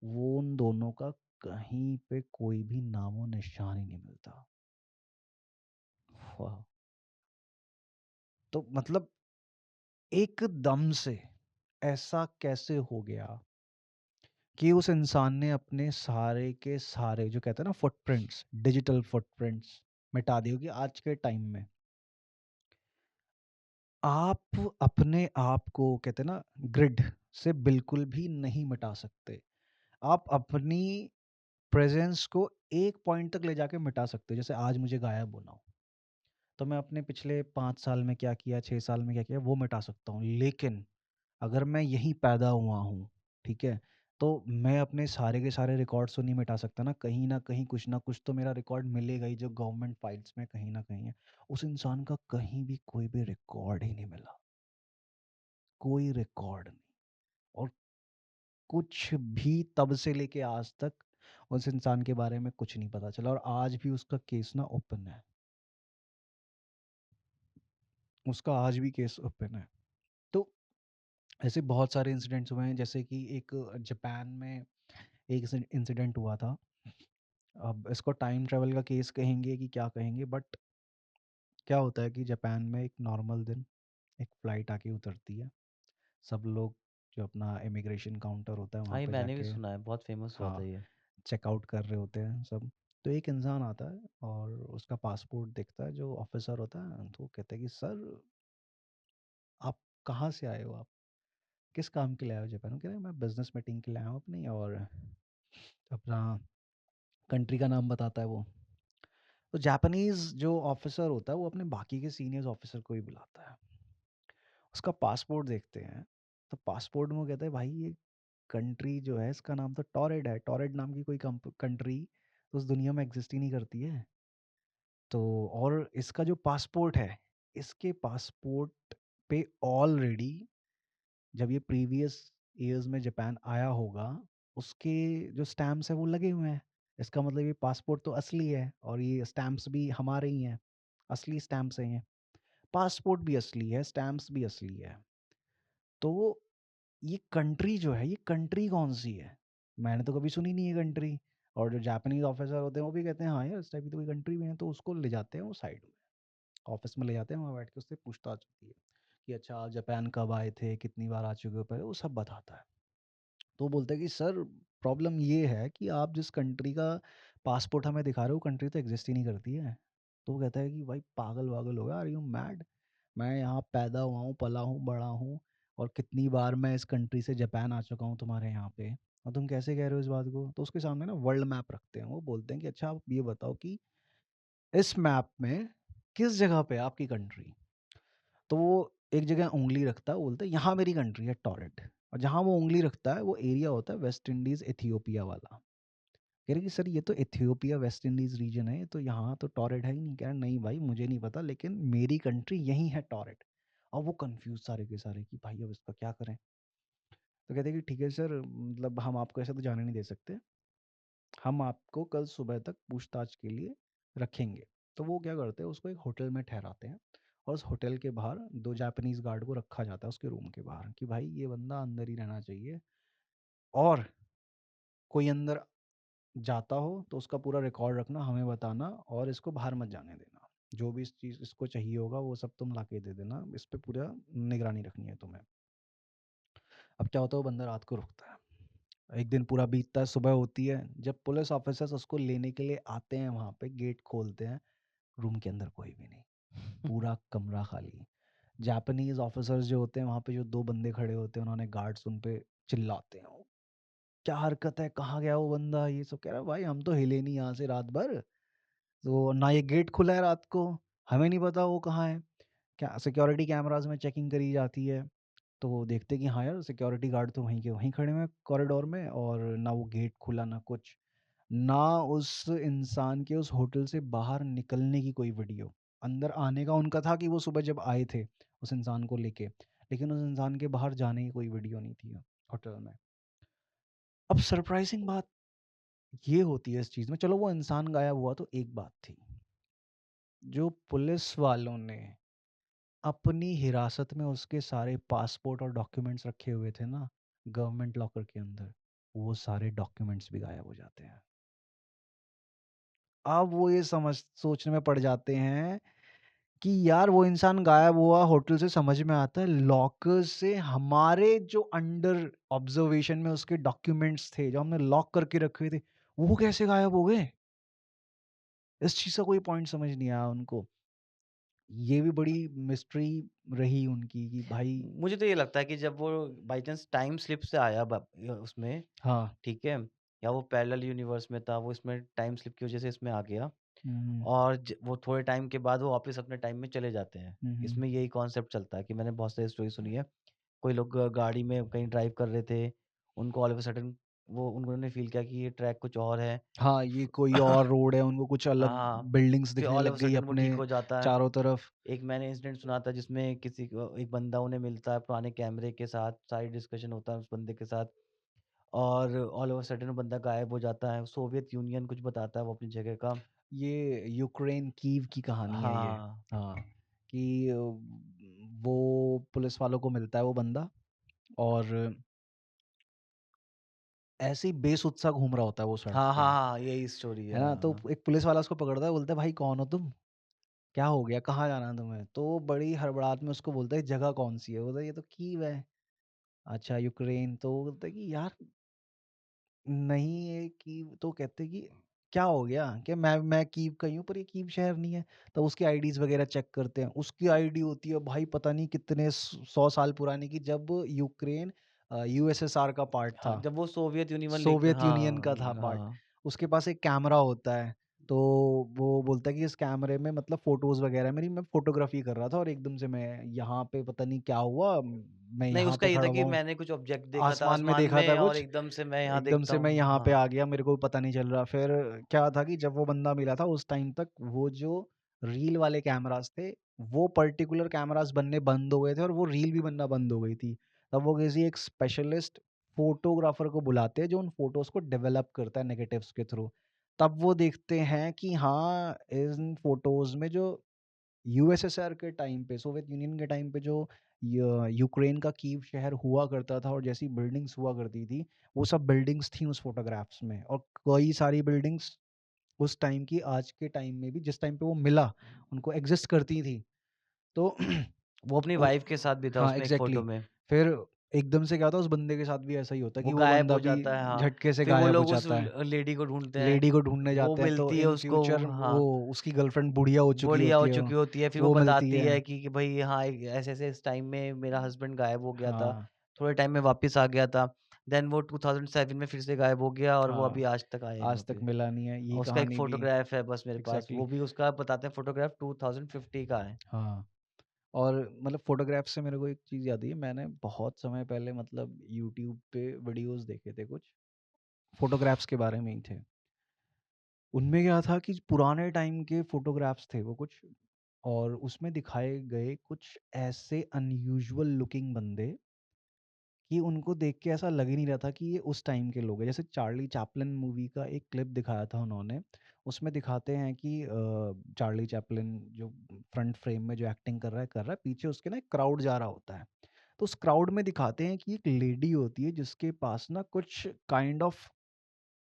वो उन दोनों का कहीं पे कोई भी नामो निशान ही नहीं मिलता। वाह। तो मतलब एकदम से ऐसा कैसे हो गया कि उस इंसान ने अपने सारे के सारे जो कहते हैं ना फुटप्रिंट्स, डिजिटल फुटप्रिंट्स मिटा दिए। कि आज के टाइम में आप अपने आप को कहते हैं ना ग्रिड से बिल्कुल भी नहीं मिटा सकते। आप अपनी प्रेजेंस को एक पॉइंट तक ले जाके मिटा सकते हो। जैसे आज मुझे गायब होना हो, तो मैं अपने पिछले 5 साल में क्या किया, 6 साल में क्या किया, वो मिटा सकता हूँ। लेकिन अगर मैं यहीं पैदा हुआ हूँ, ठीक है, तो मैं अपने सारे के सारे रिकॉर्ड्स तो नहीं मिटा सकता ना कहीं कुछ ना कुछ तो मेरा रिकॉर्ड मिलेगा ही, जो गवर्नमेंट फाइल्स में कहीं ना कहीं है। उस इंसान का कहीं भी कोई भी रिकॉर्ड ही नहीं मिला, कोई रिकॉर्ड नहीं। और कुछ भी तब से लेके आज तक उस इंसान के बारे में कुछ नहीं पता चला, और आज भी उसका केस ना ओपन है। उसका आज भी केस ओपन है। तो ऐसे बहुत सारे इंसिडेंट्स हुए हैं। जैसे कि एक जापान में एक इंसिडेंट हुआ था। अब इसको टाइम ट्रैवल का केस कहेंगे कि क्या कहेंगे, बट क्या होता है कि जापान में एक नॉर्मल दिन एक फ़्लाइट आके उतरती है। सब लोग जो अपना इमिग्रेशन काउंटर होता है वहाँ हाँ, ये पे मैंने भी जाके, सुना है, बहुत फेमस हुआ था हाँ, ये। चेकआउट कर रहे होते हैं सब। तो एक इंसान आता है और उसका पासपोर्ट देखता है जो ऑफिसर होता है, तो वो कहता है कि सर, आप कहाँ से आए हो, आप किस काम के लिए आए हो जापान? वो कह रहे हैं मैं बिजनेस मीटिंग के लिए आया हूँ अपनी, और अपना कंट्री का नाम बताता है वो। तो जापानीज जो ऑफिसर होता है वो अपने बाकी के सीनियर्स ऑफिसर को भी बुलाता है। उसका पासपोर्ट देखते हैं, तो पासपोर्ट में वो कहता है भाई ये कंट्री जो है इसका नाम तो टॉरेड है, टॉरेड नाम की कोई कंट्री तो उस दुनिया में एग्जिस्ट ही नहीं करती है। तो और इसका जो पासपोर्ट है, इसके पासपोर्ट पे ऑलरेडी जब ये प्रीवियस ईयर्स में जापान आया होगा, उसके जो स्टैम्प्स है वो लगे हुए हैं। इसका मतलब ये पासपोर्ट तो असली है, और ये स्टैम्प्स भी हमारे ही हैं, असली स्टैम्प्स हैं ये। पासपोर्ट भी असली है, स्टैम्प्स भी असली है। तो ये कंट्री जो है, ये कंट्री कौन सी है? मैंने तो कभी सुनी नहीं है कंट्री। और जो जापानीज ऑफिसर होते हैं वो भी कहते हैं हाँ यार इस टाइप की तो कोई कंट्री भी है। तो उसको ले जाते हैं वो साइड में, ऑफिस में ले जाते हैं, वहाँ बैठ के उससे पूछताछ होती है कि अच्छा आप जापान कब आए थे, कितनी बार आ चुके हो पहले, वो सब बताता है। तो वो बोलता है कि सर, प्रॉब्लम ये है कि आप जिस कंट्री का पासपोर्ट हमें दिखा रहे हो, कंट्री तो एग्जिस्ट ही नहीं करती है। तो वो कहता है कि भाई पागल वागल हो गया, आर यू मैड? मैं यहाँ पैदा हुआ हूँ, पला हूँ, बड़ा हूँ, और कितनी बार मैं इस कंट्री से जापान आ चुका हूँ तुम्हारे यहाँ पे, और तुम कैसे कह रहे हो इस बात को? तो उसके सामने ना वर्ल्ड मैप रखते हैं। वो बोलते हैं कि अच्छा आप ये बताओ कि इस मैप में किस जगह पे है आपकी कंट्री? तो वो एक जगह उंगली रखता है, वो बोलता है यहाँ मेरी कंट्री है टॉरेट। और जहाँ वो उंगली रखता है वो एरिया होता है वेस्ट इंडीज एथियोपिया वाला। कह रहे कि सर ये तो एथियोपिया वेस्ट इंडीज रीजन है, तो यहाँ तो टॉरेट है ही नहीं। कह रहा नहीं भाई मुझे नहीं पता, लेकिन मेरी कंट्री यही है टॉरेट। और वो कंफ्यूज सारे के सारे कि भाई अब इसका क्या करें। तो कहते हैं कि ठीक है सर, मतलब हम आपको ऐसे तो जाने नहीं दे सकते, हम आपको कल सुबह तक पूछताछ के लिए रखेंगे। तो वो क्या करते हैं, उसको एक होटल में ठहराते हैं और उस होटल के बाहर 2 जापानीज़ गार्ड को रखा जाता है उसके रूम के बाहर कि भाई ये बंदा अंदर ही रहना चाहिए, और कोई अंदर जाता हो तो उसका पूरा रिकॉर्ड रखना, हमें बताना और इसको बाहर मत जाने देना। जो भी इस चीज़ इसको चाहिए होगा वो सब तुम लाके दे देना, इस पे पूरा निगरानी रखनी है तुम्हें। अब क्या होता है, वो बंदा रात को रुकता है। एक दिन पूरा बीतता है, सुबह होती है, जब पुलिस ऑफिसर्स उसको लेने के लिए आते हैं वहाँ पे, गेट खोलते हैं, रूम के अंदर कोई भी नहीं, पूरा कमरा खाली। जापानीज़ ऑफिसर्स जो होते हैं वहाँ पे, जो 2 बंदे खड़े होते हैं, उन्होंने गार्ड्स उन पे चिल्लाते हैं, क्या हरकत है, कहाँ गया वो बंदा, ये सब। कह रहा है भाई हम तो हिले नहीं यहाँ से रात भर, तो ना ये गेट खुला है रात को, हमें नहीं पता वो कहाँ है। क्या सिक्योरिटी कैमरास में चेकिंग करी जाती है, तो वो देखते कि हाँ यार सिक्योरिटी गार्ड तो वहीं के वहीं खड़े हुए हैं कॉरिडोर में, और ना वो गेट खुला ना कुछ, ना उस इंसान के उस होटल से बाहर निकलने की कोई वीडियो। अंदर आने का उनका था कि वो सुबह जब आए थे उस इंसान को लेके, लेकिन उस इंसान के बाहर जाने की कोई वीडियो नहीं थी होटल में। अब सरप्राइजिंग बात ये होती है इस चीज़ में, चलो वो इंसान गायब हुआ तो एक बात थी, जो पुलिस वालों ने अपनी हिरासत में उसके सारे पासपोर्ट और डॉक्यूमेंट्स रखे हुए थे ना गवर्नमेंट लॉकर के अंदर, वो सारे डॉक्यूमेंट्स भी गायब हो जाते हैं। अब वो ये समझ सोचने में पड़ जाते हैं कि यार वो इंसान गायब हुआ होटल से, समझ में आता है लॉकर से हमारे जो अंडर ऑब्जर्वेशन में उसके डॉक्यूमेंट्स थे जो हमने लॉक करके रखे हुए थे, वो कैसे गायब हो गए। इस चीज़ का कोई पॉइंट समझ नहीं आया उनको। ये भी बड़ी मिस्ट्री रही उनकी कि भाई। मुझे तो ये लगता है कि जब वो बाय चांस टाइम स्लिप से आया उसमें, हाँ। ठीक है, या वो पैरेलल यूनिवर्स में था, वो इसमें टाइम स्लिप की वजह से इसमें आ गया, हम्म। और वो थोड़े टाइम के बाद वो वापस अपने टाइम में चले जाते हैं। हम्म। इसमें यही कॉन्सेप्ट चलता है कि मैंने बहुत सारी स्टोरी सुनी है। कोई लोग गाड़ी में कहीं ड्राइव कर रहे थे, उनको ऑल ऑफ अ सडन वो उन्होंने फील किया कि ये ट्रैक कुछ और है। हाँ, ये कोई और रोड है, उनको कुछ अलग हाँ, बिल्डिंग्स फिर दिखने ऑल ऑफ लग अ गई सडन वो अपने ठीक हो जाता है। चारों तरफ। एक मैंने इंसिडेंट सुना था जिसमें किसी को एक बंदा उन्हें मिलता है पुराने कैमरे के साथ, सारी डिस्कशन होता है उस बंदे के साथ, और ऑल ऑफ अ सडन वो बंदा गायब हो जाता है। सोवियत यूनियन कुछ बताता है वो अपनी जगह का। ये यूक्रेन कीव की कहानी है ये। हाँ, हाँ, कि वो पुलिस वालों को मिलता है वो बंदा, और ऐसे ही बेसुध-सा घूम रहा होता है वो सड़क हाँ, पे, हाँ, हाँ, यही स्टोरी है। है ना? हाँ, तो हाँ। एक पुलिस वाला उसको पकड़ता है, बोलता है भाई कौन हो तुम? क्या हो गया? कहाँ जाना है तुम्हें? तो वो बड़ी हड़बड़ाहट में उसको बोलता है जगह कौन-सी है? बोलता है ये तो कीव है। अच्छा यूक्रेन, तो वो बोलता है कि यार नहीं है कीव, तो कहते हैं कि क्या हो गया? कि मैं कीव का ही हूँ पर ये कीव शहर नहीं है। तो उसकी आईडीज़ वगैरह चेक करते हैं। उसकी आईडी होती है भाई पता नहीं कितने 100 साल पुरानी की, जब यूक्रेन यूएसएसआर का पार्ट हाँ, था। जब वो सोवियत यूनियन लेके, सोवियत यूनियन हाँ, का था पार्ट। हाँ। उसके पास एक कैमरा होता है, तो वो बोलता है कि इस कैमरे में मतलब फ़ोटोज़ वगैरह मेरी, मैं फ़ोटोग्राफ़ी कर रहा था और एकदम से मैं यहाँ पे पता नहीं क्या हुआ, मैं नहीं, यहाँ उसका पे ये था खड़ा कि हुआ हूँ। मैंने कुछ ऑब्जेक्ट देखा था आसमान में आसमान देखा था में और कुछ, एकदम से मैं यहाँ एकदम देखता से मैं हूँ। यहाँ पे हाँ, आ गया, मेरे को पता नहीं चल रहा। फिर क्या था कि जब वो बंदा मिला था उस टाइम तक वो जो रील वाले कैमरास थे, वो पर्टिकुलर कैमरास बनने बंद हो गए थे और वो रील भी बनना बंद हो गई थी। तब वो किसी एक स्पेशलिस्ट फोटोग्राफर को बुलाते हैं जो उन फोटोज को डेवलप करता है नेगेटिव्स के थ्रू। तब वो देखते हैं कि हाँ इन फोटोज में जो यूएसएसआर के टाइम पे, सोवियत यूनियन के टाइम पे जो यूक्रेन का कीव शहर हुआ करता था और जैसी बिल्डिंग्स हुआ करती थी, वो सब बिल्डिंग्स थी उस फोटोग्राफ्स में, और कई सारी बिल्डिंग्स उस टाइम की आज के टाइम में भी जिस टाइम पे वो मिला उनको एग्जिस्ट करती थी। तो वो अपनी वो, वाइफ के साथ भी था हाँ उसमें एक फ़ोटो एग्जैक्टली। में। फिर एकदम से क्या था, उस बंदे के साथ भी ऐसा ही होता है वो कि वो गायब बंदा हो भी जाता है, हाँ। झटके से फिर वो गायब हो लोग उस जाता है। लेडी को ढूँढते हैं, लेडी को ढूंढने वो जाते हैं, तो मिलती है इन उसको, फ्यूचर वो हाँ, उसकी गर्लफ्रेंड बुढ़िया हो चुकी बढ़िया हो होती है, चुकी होती है। फिर वो वो मिलती बताती है। है कि भई हाँ, ऐसे-ऐसे इस टाइम में मेरा हस्बैंड गायब हो गया था, हाँ। थोड़े टाइम में वापस आ गया था। देन वो 2007 में फिर से गायब हो गया और वो अभी हाँ, आज तक आया ही नहीं आज तक वापस। मिला नहीं है, ये और उसका एक कहानी भी। फ़ोटोग्राफ है बस मेरे पास, एग्ज़ैक्टली। वो भी उसका बताते हैं फ़ोटोग्राफ 2050 का है। हाँ, और मतलब फ़ोटोग्राफ से मेरे को एक चीज़ याद आई है, मैंने बहुत समय पहले मतलब यूट्यूब पे वीडियोज़ देखे थे कुछ, फ़ोटोग्राफ्स के बारे में ही थे। उनमें क्या था कि पुराने टाइम के फ़ोटोग्राफ्स थे वो कुछ, और उसमें दिखाए गए कुछ ऐसे अनयूजुअल लुकिंग बंदे कि उनको देख के ऐसा लग ही नहीं रहा था कि ये उस टाइम के लोग हैं। जैसे चार्ली चैपलिन मूवी का एक क्लिप दिखाया था उन्होंने, उसमें दिखाते हैं कि चार्ली चैपलिन जो फ्रंट फ्रेम में जो एक्टिंग कर रहा है, पीछे उसके ना एक क्राउड जा रहा होता है। तो उस क्राउड में दिखाते हैं कि एक लेडी होती है जिसके पास ना कुछ काइंड ऑफ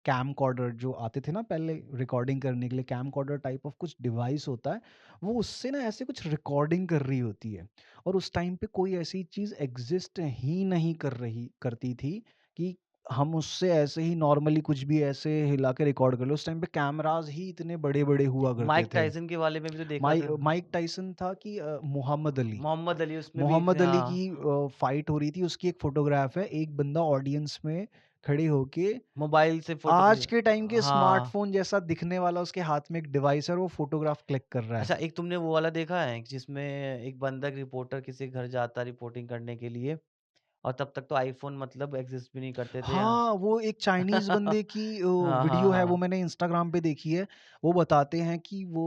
कैमकॉर्डर जो आते थे ना पहले रिकॉर्डिंग करने के लिए, कैमकॉर्डर टाइप ऑफ कुछ डिवाइस होता है, वो उससे ना ऐसे कुछ रिकॉर्डिंग कर रही होती है। और उस टाइम पे कोई ऐसी चीज़ एग्जिस्ट ही नहीं करती थी कि हम उससे ऐसे ही नॉर्मली कुछ भी ऐसे हिला के रिकॉर्ड कर लो। उस टाइम पे कैमरास ही इतने बड़े बड़े हुआ करते माइक थे। टायसन के वाले में भी तो देखा था। माइक टाइसन था कि मोहम्मद अली। मोहम्मद अली उसमें भी थे, मोहम्मद अली की हाँ। फाइट हो रही थी, उसकी एक फोटोग्राफ है, एक बंदा ऑडियंस में खड़े होके मोबाइल से फ़ोटो आज खींच, के टाइम के हाँ। स्मार्टफ़ोन जैसा दिखने वाला उसके हाथ में एक डिवाइस है और वो फ़ोटोग्राफ क्लिक कर रहा है। अच्छा, एक तुमने वो वाला देखा है जिसमें एक बंदा, एक रिपोर्टर किसी के घर जाता है रिपोर्टिंग करने के लिए, और तब तक तो आईफ़ोन मतलब एक्ज़िस्ट भी नहीं करते थे। हाँ। हाँ, वो एक चाइनीज़ बंदे की हाँ, हाँ, वीडियो है, वो हाँ। मैंने इंस्टाग्राम पे देखी है। वो बताते हैं कि वो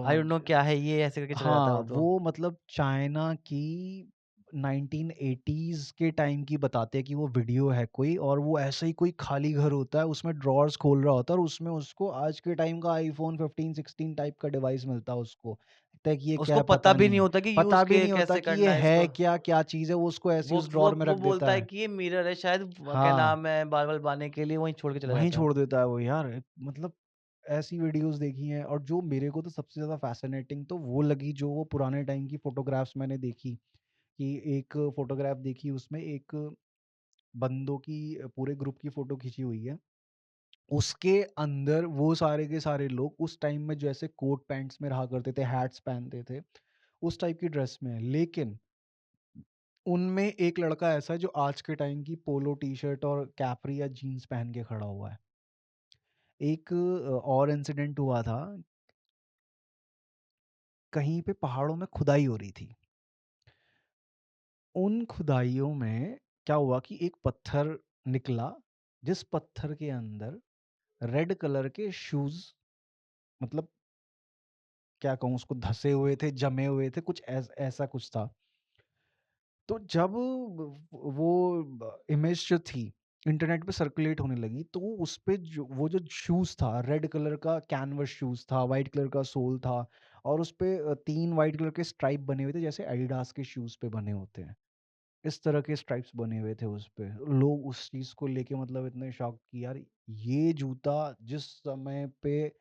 आई डोंट नो क्या है ये, ऐसे करके चला जाता है हाँ, वो तो। वो मतलब चाइना की 1980s के टाइम की बताते हैं कि वो वीडियो है कोई, और वो ऐसे ही कोई खाली घर होता है, उसमें ड्रॉवर्स खोल रहा होता है और उसमें उसको आज के टाइम का आईफ़ोन 15-16 टाइप का डिवाइस मिलता है उसको। लगता है कि ये क्या उसको है पता पता भी नहीं नहीं है। होता कि पता यूज़ भी नहीं होता कैसे कि ये करना है है इसको। क्या, क्या चीज़ है, वो उसको ऐसे ही वो उस वो ड्रॉवर में वो रख बोलता देता है है। कि ये मिरर है शायद, क्या हाँ, नाम है, बाल-वाल बाँधने के लिए, वहीं छोड़ के चला वहीं जाता है। छोड़ देता है वो यार। मतलब ऐसी वीडियोज़ देखी हैं, और जो मेरे को तो सबसे ज़्यादा फ़ैसिनेटिंग तो वो लगी जो वो पुराने टाइम की फ़ोटोग्राफ्स मैंने देखी। कि एक फ़ोटोग्राफ देखी, उसमें एक बंदों की पूरे ग्रुप की फ़ोटो खींची हुई है। उसके अंदर वो सारे के सारे लोग उस टाइम में जैसे कोट पैंट्स में रहा करते थे, हैट्स पहनते थे, उस टाइप की ड्रेस में है। लेकिन उनमें एक लड़का ऐसा है जो आज के टाइम की पोलो टी-शर्ट और कैप्री या जीन्स पहन के खड़ा हुआ है। एक और इंसिडेंट हुआ था, कहीं पे पहाड़ों में खुदाई हो रही थी। उन खुदाइयों में क्या हुआ कि एक पत्थर निकला, जिस पत्थर के अंदर रेड कलर के शूज़, मतलब क्या कहूँ उसको, धँसे हुए थे, जमे हुए थे, कुछ ऐसा कुछ था। तो जब वो इमेज जो थी इंटरनेट पे सर्कुलेट होने लगी, तो उस पे जो वो जो शूज़ था, रेड कलर का कैनवस शूज़ था, वाइट कलर का सोल था, और उस पे 3 वाइट कलर के स्ट्राइप बने हुए थे जैसे एडिडास के शूज़ पे बने होते हैं। इस तरह के स्ट्राइप्स बने हुए थे उस पे। लोग उस चीज़ को लेके मतलब इतने शॉक्ड कि यार ये जूता जिस समय पे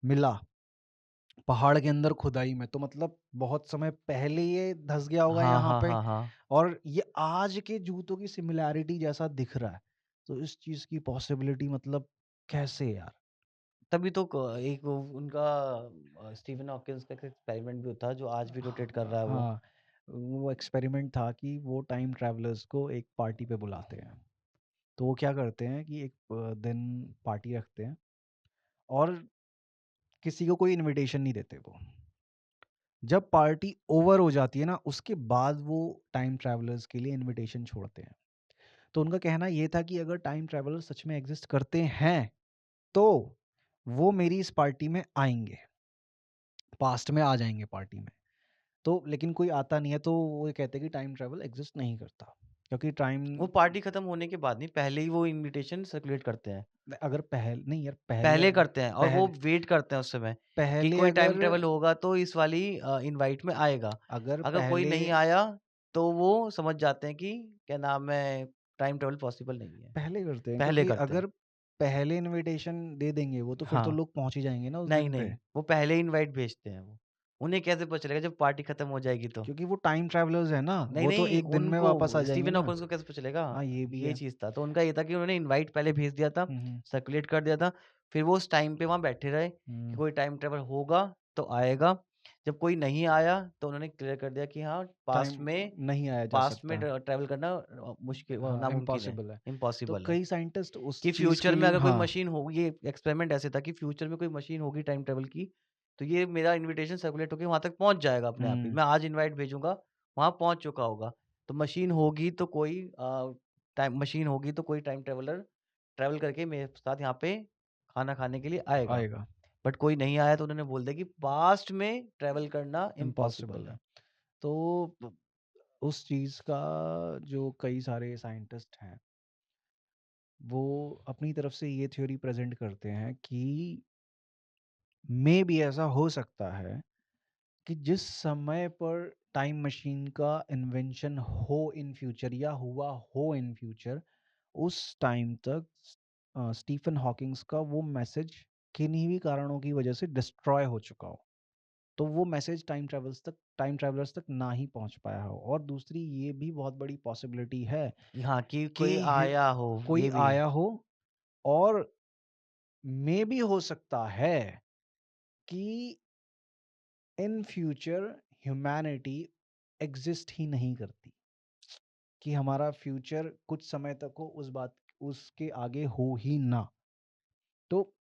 मिला पहाड़ के अंदर खुदाई में, तो मतलब बहुत समय पहले ये धँस गया होगा हाँ, यहाँ हाँ, पे, हाँ, हाँ। और ये आज के जूतों की सिमिलैरिटी जैसा दिख रहा है। तो इस चीज़ की पॉसिबिलिटी मतलब कैसे यार? तभी तो एक उनका स्टीफन हॉकिंस का एक एक्सपेरिमेंट भी था जो आज भी रोटेट कर रहा है वो। हाँ, वो एक्सपेरिमेंट था कि वो टाइम ट्रैवलर्स को एक पार्टी पे बुलाते हैं। तो वो क्या करते हैं कि एक दिन पार्टी रखते हैं, और किसी को कोई इनविटेशन नहीं देते वो। जब पार्टी ओवर हो जाती है ना, उसके बाद वो टाइम ट्रैवलर्स के लिए इनविटेशन छोड़ते हैं। तो उनका कहना ये था कि अगर टाइम ट्रैवलर सच में एग्जिस्ट करते हैं, तो वो मेरी इस पार्टी में आएँगे, पास्ट में आ जाएँगे पार्टी में। तो लेकिन कोई आता नहीं है, तो वो ये कहते हैं कि टाइम ट्रैवल एग्जिस्ट नहीं करता। क्योंकि टाइम वो पार्टी खत्म होने के बाद नहीं, पहले ही वो इनविटेशन सर्कुलेट करते हैं। अगर पहल नहीं यार, पहले पहले अगर करते हैं और वो पहले वेट करते हैं उस समय कि पहले कोई टाइम अगर ट्रैवल होगा तो इस वाली इनवाइट में आएगा। अगर अगर कोई पहले नहीं आया तो वो समझ जाते हैं कि क्या नाम है, टाइम ट्रैवल पॉसिबल नहीं है। पहले करते हैं, पहले क्योंकि करते हैं। अगर पहले इनविटेशन दे देंगे वो, तो फिर तो हाँ। लोग पहुँच ही जाएँगे ना उस नहीं, दिन पे। नहीं, वो पहले ही इनवाइट भेजते हैं वो। उन्हें कैसे पता चलेगा जब पार्टी खत्म हो जाएगी तो? क्योंकि वो टाइम ट्रैवलर्स हैं ना, नहीं, वो तो नहीं, एक दिन में उनको वापस आ जाएँगे स्टीफन ना। हॉकिंस को कैसे पता चलेगा? हाँ, ये भी ये है। चीज़ था। तो उनका ये था कि उन्होंने इनवाइट पहले भेज दिया था, हुँ, हुँ। सर्कुलेट कर दिया था। फिर वो उस टाइम पे वहाँ बैठे रहे कि हुँ, कोई टाइम ट्रैवल होगा तो आएगा। जब कोई नहीं आया तो उन्होंने क्लियर कर दिया कि हाँ, टाइम नहीं आया जा पास्ट में सकता। ट्रैवल करना मुश्किल, हाँ, नामुमकिन है, इम्पॉसिबल है। तो इम्पॉसिबल है। कई साइंटिस्ट उस कि चीज़ फ्यूचर के में लिए अगर कोई हाँ। मशीन होगी, ये एक्सपेरिमेंट ऐसे था कि फ्यूचर में कोई मशीन होगी टाइम ट्रैवल की, तो ये मेरा इन्विटेशन सर्कुलेट होके वहाँ तक पहुँच जाएगा अपने आप ही। हुँ, मैं आज इनवाइट भेजूँगा, वहाँ पहुँच चुका होगा। तो मशीन होगी तो कोई टाइम ट्रैवलर ट्रैवल करके मेरे साथ यहाँ पे खाना खाने के लिए आएगा। आएगा। बट कोई नहीं आया तो उन्होंने बोल दिया कि पास्ट में ट्रैवल करना इम्पॉसिबल इम्पॉसिबल है। है। तो उस चीज़ का जो कई सारे साइंटिस्ट हैं, वो अपनी तरफ से ये थ्योरी प्रेज़ेंट करते हैं कि मेबी ऐसा हो सकता है कि जिस समय पर टाइम मशीन का इन्वेंशन हो इन फ्यूचर या हुआ हो इन फ्यूचर, उस टाइम तक स्टीफन हॉकिंग्स का वो मैसेज किन्हीं भी कारणों की वजह से डिस्ट्रॉय हो चुका हो। तो वो मैसेज टाइम ट्रैवलर्स तक ना ही पहुंच पाया हो। और दूसरी ये भी बहुत बड़ी पॉसिबिलिटी है हाँ, कि कि कोई आया हो, कोई ये भी। आया हो, और मे भी हो सकता है कि इन फ्यूचर ह्यूमैनिटी एग्जिस्ट ही नहीं करती, कि हमारा फ्यूचर कुछ समय तक हो, उसके आगे हो ही ना। तो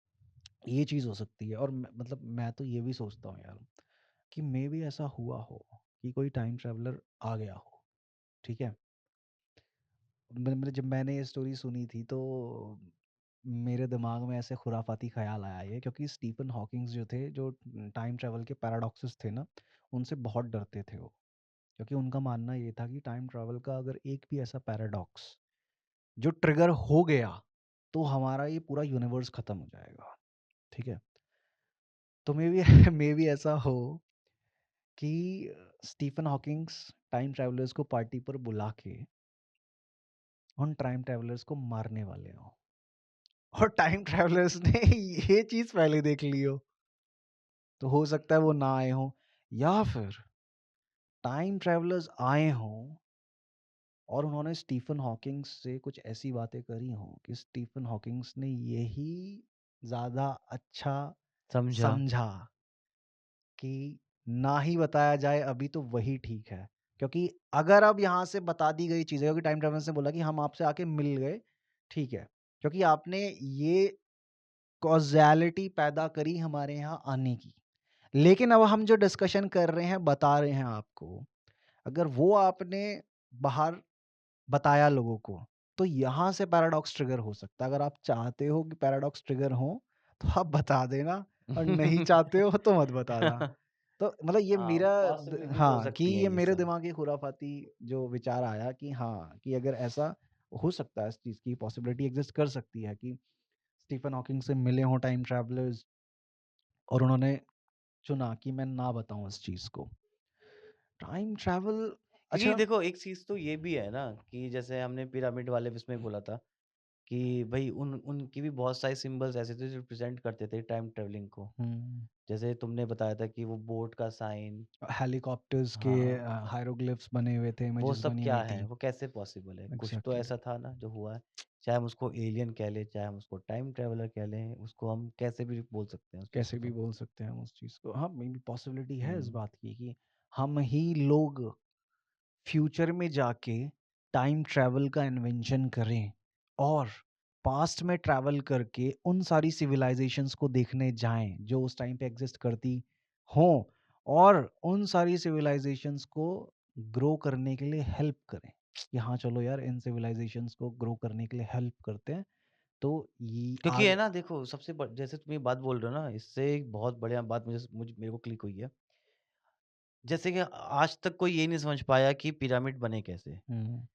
ये चीज़ हो सकती है। और मतलब मैं तो ये भी सोचता हूँ यार कि मे भी ऐसा हुआ हो कि कोई टाइम ट्रैवलर आ गया हो, ठीक है। जब मैंने ये स्टोरी सुनी थी तो मेरे दिमाग में ऐसे खुराफाती ख्याल आया ये, क्योंकि स्टीफन हॉकिंग्स जो थे, जो टाइम ट्रैवल के पैराडॉक्सेस थे ना, उनसे बहुत डरते थे वो। क्योंकि उनका मानना ये था कि टाइम ट्रैवल का अगर एक भी ऐसा पैराडॉक्स जो ट्रिगर हो गया, तो हमारा ये पूरा यूनिवर्स खत्म हो जाएगा, ठीक है। तो मे बी मे बी ऐसा हो कि स्टीफन हॉकिंग्स टाइम ट्रैवलर्स को पार्टी पर बुला के उन टाइम ट्रैवलर्स को मारने वाले हों, और टाइम ट्रैवलर्स ने ये चीज पहले देख ली हो। तो हो सकता है वो ना आए हों, या फिर टाइम ट्रैवलर्स आए हों और उन्होंने स्टीफन हॉकिंग्स से कुछ ऐसी बातें करी हों कि स्टीफन हॉकिंग्स ने यही ज्यादा अच्छा समझा। समझा कि ना ही बताया जाए अभी, तो वही ठीक है। क्योंकि अगर अब यहाँ से बता दी गई चीज़ें, क्योंकि टाइम ट्रैवलर्स ने बोला कि हम आपसे आके मिल गए, ठीक है, क्योंकि आपने ये कॉज़ैलिटी पैदा करी हमारे यहाँ आने की। लेकिन अब हम जो डिस्कशन कर रहे हैं, बता रहे हैं आपको, अगर वो आपने बाहर बताया लोगों को, तो यहाँ से पैराडॉक्स ट्रिगर हो सकता है। अगर आप चाहते हो कि पैराडॉक्स ट्रिगर हो, तो आप बता देना, और नहीं चाहते हो तो मत बताना। तो मतलब ये हाँ, मेरा पॉसिबिलिटीज़ हो हाँ, कि सकती हैं ये ये मेरे सब। दिमाग की खुराफाती जो विचार आया कि हाँ, कि अगर ऐसा हो सकता है, इस चीज़ की पॉसिबिलिटी एग्ज़िस्ट कर सकती है कि स्टीफन हॉकिंग से मिले हों टाइम ट्रैवलर्स, और उन्होंने चुना कि मैं ना बताऊँ इस चीज़ को। टाइम ट्रैवल क्योंकि अच्छा। देखो एक चीज़ तो ये भी है ना कि जैसे हमने पिरामिड वाले उसमें बोला था कि भई उनकी भी बहुत सारे सिंबल्स ऐसे थे जो रिप्रेज़ेंट करते थे टाइम ट्रैवलिंग को। हुँ, जैसे तुमने बताया था कि वो बोट का साइन। हेलीकॉप्टर्स के हाँ, हायरोग्लिफ्स बने हुए थे, वो इमेजेस सब बनी क्या हुई है? थी। वो कैसे पॉसिबल है? कुछ तो एग्ज़ैक्टली। ऐसा था ना जो हुआ है। चाहे हम उसको एलियन कह लें, चाहे हम उसको टाइम ट्रैवलर कह लें, उसको हम कैसे भी बोल सकते हैं उस चीज़ कैसे को भी तो। बोल सकते हैं हम उस चीज़ को। हाँ, मे बी पॉसिबिलिटी है इस हुँ। बात की कि हम ही लोग फ्यूचर में जाके टाइम ट्रैवल का इन्वेंशन करें, और पास्ट में ट्रैवल करके उन सारी सिविलाइजेशंस को देखने जाएं जो उस टाइम पे एग्जिस्ट करती हों, और उन सारी सिविलाइजेशंस को ग्रो करने के लिए हेल्प करें कि हाँ चलो यार, इन सिविलाइजेशंस को ग्रो करने के लिए हेल्प करते हैं। तो ये क्योंकि है आगे। ना देखो सबसे जैसे तुम ये बात बोल रहे हो ना इससे एक बहुत बढ़िया बात मेरे को क्लिक हुई है। जैसे कि आज तक कोई ये नहीं समझ पाया कि पिरामिड बने कैसे? हम्म।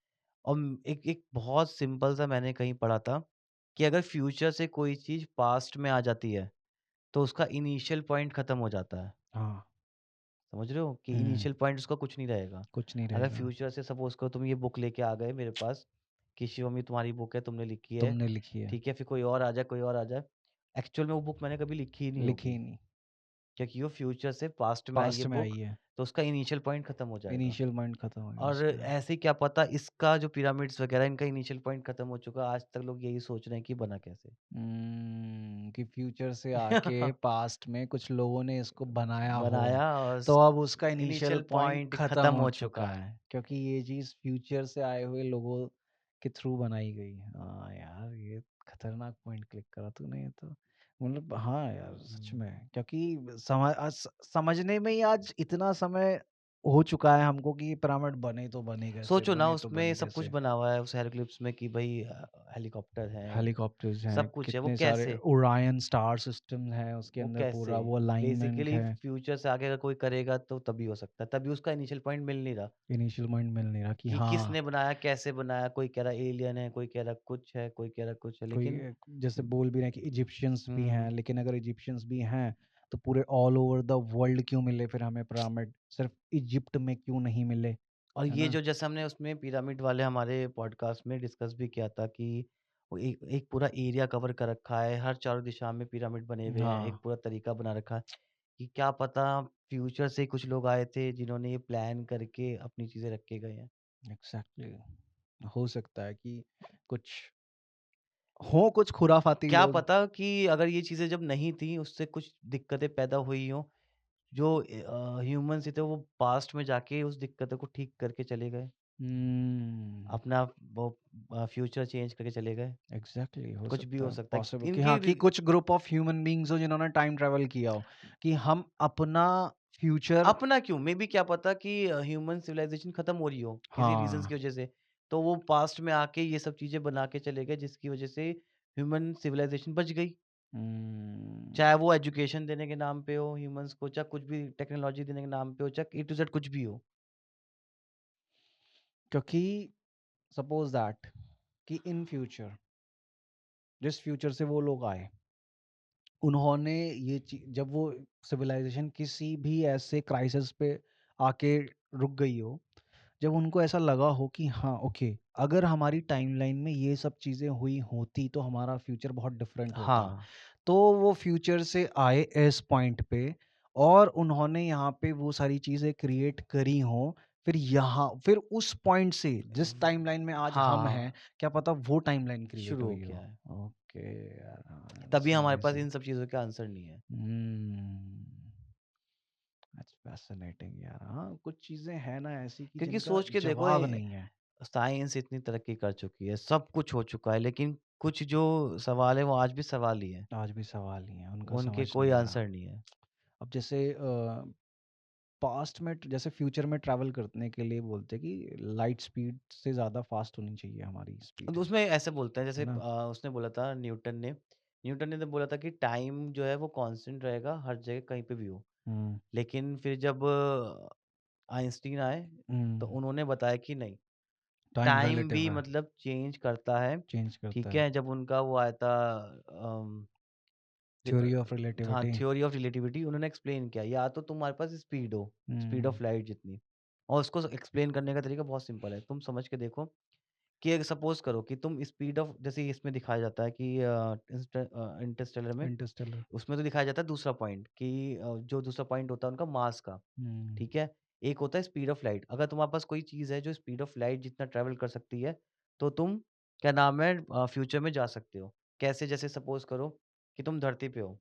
और एक एक बहुत सिंपल सा मैंने कहीं पढ़ा था कि अगर फ्यूचर से कोई चीज़ पास्ट में आ जाती है, तो उसका इनिशियल पॉइंट खत्म हो जाता है। हाँ। समझ रहे हो? कि हम्म। इनिशियल पॉइंट उसका कुछ नहीं रहेगा। कुछ नहीं अगर रहेगा। फ्यूचर से सपोज़ करो तुम ये बुक लेके आ गए मेरे पास कि शिवम तुम्हारी बुक है, तुमने लिखी है, तुमने लिखी है। ठीक है? फिर कोई और आ जाए, कोई और आ जाए। एक्चुअल में वो बुक मैंने कभी लिखी ही नहीं लिखी ही होगी, नहीं। क्योंकि वो फ्यूचर से पास्ट में आई है पास्ट में आई बुक, है। तो उसका इनिशियल पॉइंट खत्म हो जाएगा। इनिशियल माइंड खत्म हो गया और उसका। ऐसे ही क्या पता इसका जो पिरामिड्स वगैरह इनका इनिशियल पॉइंट खत्म हो चुका, आज तक लोग यही सोच रहे हैं कि बना कैसे? कि फ्यूचर से आके पास्ट में कुछ लोगों ने इसको बनाया हो, बनाया और तो अब उसका इनिशियल इनिशियल पॉइंट पॉइंट खत्म खत्म हो हो चुका चुका। है, क्योंकि ये चीज़ फ्यूचर से आए हुए लोगों के थ्रू बनाई गई। हाँ यार, ये खतरनाक पॉइंट क्लिक करा तूने, ये तो मतलब हाँ यार, सच हुँ। में, क्योंकि समझने में ही आज इतना समय हो चुका है हमको कि ये पिरामिड बने तो बने कैसे, सोचो ना बने तो उसमें बने सब कुछ कैसे? बना हुआ है उस हेलीक्लिप्स में कि भाई हेलीकॉप्टर हैं, हेलीकॉप्टर्स हैं, सब कुछ है, वो कितने सारे कैसे? ओरायन स्टार सिस्टम है, उसके वो अंदर कैसे? पूरा वो अलाइनमेंट बेसिकली है। फ्यूचर से आगे अगर कोई करेगा तो तभी हो सकता है, तभी उसका इनिशियल पॉइंट मिल नहीं रहा इनिशियल माइंड मिल नहीं रहा कि कि हाँ, किसने बनाया, कैसे बनाया, कोई कह रहा एलियन है, कोई कह रहा कुछ है, कोई कह रहा कुछ है, कोई लेकिन जैसे बोल भी रहे हैं कि इजिप्शियंस भी हैं, हुँ। लेकिन अगर इजिप्शियंस भी हैं, तो पूरे ऑल ओवर द वर्ल्ड क्यों मिले फिर हमें पिरामिड? सिर्फ इजिप्ट में क्यों नहीं मिले, और है ये ना? जो जैसे हमने उसमें पिरामिड वाले हमारे पॉडकास्ट में डिस्कस भी किया था कि वो एक एक पूरा एरिया कवर कर रखा है, हर चारों दिशा में पिरामिड बने हुए हैं, हाँ, एक पूरा तरीका बना रखा है कि क्या पता फ्यूचर से कुछ लोग आए थे जिन्होंने ये प्लान करके अपनी चीज़ें रख के गए हैं। एग्ज़ैक्टली। हो सकता है कि कुछ हों कुछ खुराफाती क्या लोग। पता कि अगर ये चीज़ें जब नहीं थी उससे कुछ दिक्कतें पैदा हुई हों, जो ह्यूमन्स थे वो पास्ट में जाके उस दिक्कतों को ठीक करके चले गए। हुँ। अपना वो फ्यूचर चेंज करके चले गए। एग्ज़ैक्टली हो कुछ भी सकता हो है, सकता है। पॉसिबल कि इनकी हाँ, कि कुछ ग्रुप ऑफ ह्यूमन बीइंग्स हो जिन्होंने टाइम ट्रैवल किया हो, कि हम अपना फ्यूचर। अपना क्यों? मेबी क्या पता कि ह्यूमन सिविलाइज़ेशन खत्म हो रही हो, किसी रीज़न्स हाँ। की वज़ह से। तो वो पास्ट में आके ये सब चीज़ें बना के चले गए जिसकी वज़ह से ह्यूमन सिविलाइज़ेशन बच गई। चाहे हुँ। वो एजुकेशन देने के नाम पे हो ह्यूमन्स को, चाहे कुछ भी टेक्नोलॉजी देने के नाम पे हो, चाहे ए टू ज़ेड कुछ भी हो। क्योंकि सपोज़ दैट कि इन फ्यूचर, जिस फ्यूचर से वो लोग आए, उन्होंने ये ची जब वो सिविलाइज़ेशन किसी भी ऐसे क्राइसिस पे आके रुक गई हो, जब उनको ऐसा लगा हो कि हाँ, ओके, अगर हमारी टाइमलाइन में ये सब चीज़ें हुई होती तो हमारा फ्यूचर बहुत डिफरेंट होता। हाँ। तो वो फ्यूचर से आए इस पॉइंट पे और उन्होंने यहाँ पे वो सारी चीज़ें क्रिएट करी हों, फिर उस पॉइंट से जिस टाइमलाइन में आज हम हैं, हाँ, क्या पता वो टाइमलाइन क्रिएट शुरू हो हुई गया हो। है। ओके यार, हाँ, तभी हमारे सही, पास सही। इन सब चीज़ों का आंसर नहीं है। हम्म, दैट्स fascinating यार। हाँ, कुछ चीज़ें हैं ना ऐसी कि क्योंकि जिनका सोच के देखो जवाब नहीं है। साइंस इतनी तरक्की कर चुकी है, सब कुछ हो चुका है, लेकिन कुछ जो सवाल है वो आज भी सवाल ही है। आज भी सवाल ही है, उनको उनके समझ कोई नहीं आ रहा। आंसर नहीं है। अब जैसे पास्ट में जैसे फ्यूचर में ट्रैवल करने के लिए बोलते हैं कि लाइट स्पीड से ज़्यादा फास्ट होनी चाहिए हमारी स्पीड, तो उसमें ऐसे बोलते हैं जैसे है ना? उसने बोला था न्यूटन ने तो बोला था कि टाइम जो है वो कांस्टेंट रहेगा हर जगह कहीं पे भी हो। हुँ, लेकिन फिर जब आइंस्टीन आए तो हुँ। उन्होंने बताया कि नहीं, टाइम टाइम रिलेटिव भी है, मतलब चेंज करता है। चेंज करता ठीक है। है? जब उनका वो आया था अम, थ्योरी ऑफ हाँ, रिलेटिविटी। थ्योरी ऑफ रिलेटिविटी उन्होंने एक्सप्लेन किया। या तो तुम्हारे पास स्पीड हो, स्पीड हुँ, ऑफ लाइट जितनी, और उसको एक्सप्लेन करने का तरीका बहुत सिंपल है। तुम समझ के देखो कि अगर सपोज़ करो कि तुम स्पीड ऑफ जैसे इसमें दिखाया जाता है कि इंटरस्टेलर में, इंटरस्टेलर। उसमें तो दिखाया जाता है दूसरा पॉइंट कि जो दूसरा पॉइंट होता है उनका मास का, हुँ, ठीक है? एक होता है स्पीड ऑफ लाइट। अगर तुम्हारे पास कोई चीज़ है जो स्पीड ऑफ लाइट जितना ट्रैवल कर सकती है, तो तुम क्या नाम है फ्यूचर में जा सकते हो। कैसे? जैसे सपोज़ करो कि तुम धरती पे हो,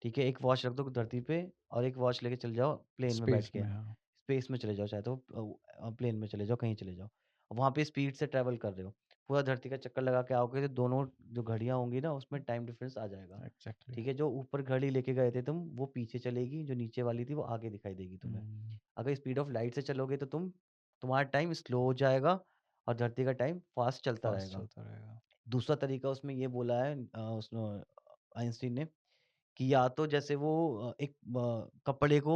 ठीक है? एक वॉच रख दो धरती पे और एक वॉच लेके चले जाओ प्लेन में बैठ स्पेस के। में, हाँ। स्पेस में चले जाओ चाहे तो प्लेन में चले जाओ, कहीं चले जाओ। वहाँ पे स्पीड से ट्रैवल कर रहे हो। पूरा धरती का चक्कर लगा के आओगे तो दोनों जो घड़ियाँ होंगी ना उसमें टाइम डिफरेंस आ जाएगा। एग्ज़ैक्टली। ठीक है? जो ऊपर घड़ी लेके गए थे तुम वो पीछे चलेगी, जो नीचे वाली थी वो आगे दिखाई देगी तुम्हें। हुँ, अगर स्पीड ऑफ लाइट से चलोगे तो तुम्हारा टाइम स्लो हो जाएगा और धरती का टाइम फास्ट चलता फास्ट रहेगा। चलता रहेगा। दूसरा तरीका उसमें ये बोला है आइंस्टीन ने कि या तो जैसे वो एक कपड़े के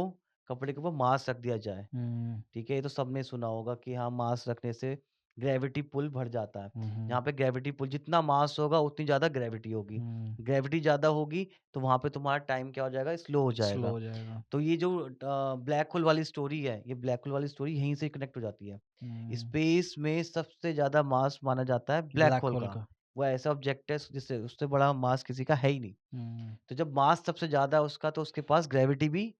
ऊपर मास रख दिया जाए, हुँ, ठीक है? ये तो सबने सुना होगा कि हाँ, मास रखने से ग्रेविटी पुल बढ़ जाता है। हुँ, हुँ, यहाँ पे ग्रेविटी पुल जितना मास होगा उतनी ज़्यादा ग्रेविटी होगी। हुँ। ग्रेविटी ज़्यादा होगी तो वहाँ पे तुम्हारा टाइम क्या हो जाएगा? स्लो हो स्लो जाएगा। हो जाएगा। तो ये जो ब्लैक होल वाली स्टोरी है, ये ब्लैक होल वाली स्टोरी यहीं से कनेक्ट हो जाती है। हुँ, स्पेस में सबसे ज़्यादा मास माना जाता है ब्लैक ब्लैक होल होल का। का। वो ऐसा ऑब्जेक्ट है जिससे उससे बड़ा मास किसी का है ही नहीं। हुँ, तो जब मास सबसे ज़्यादा है उसका तो उसके पास ग्रेविटी भी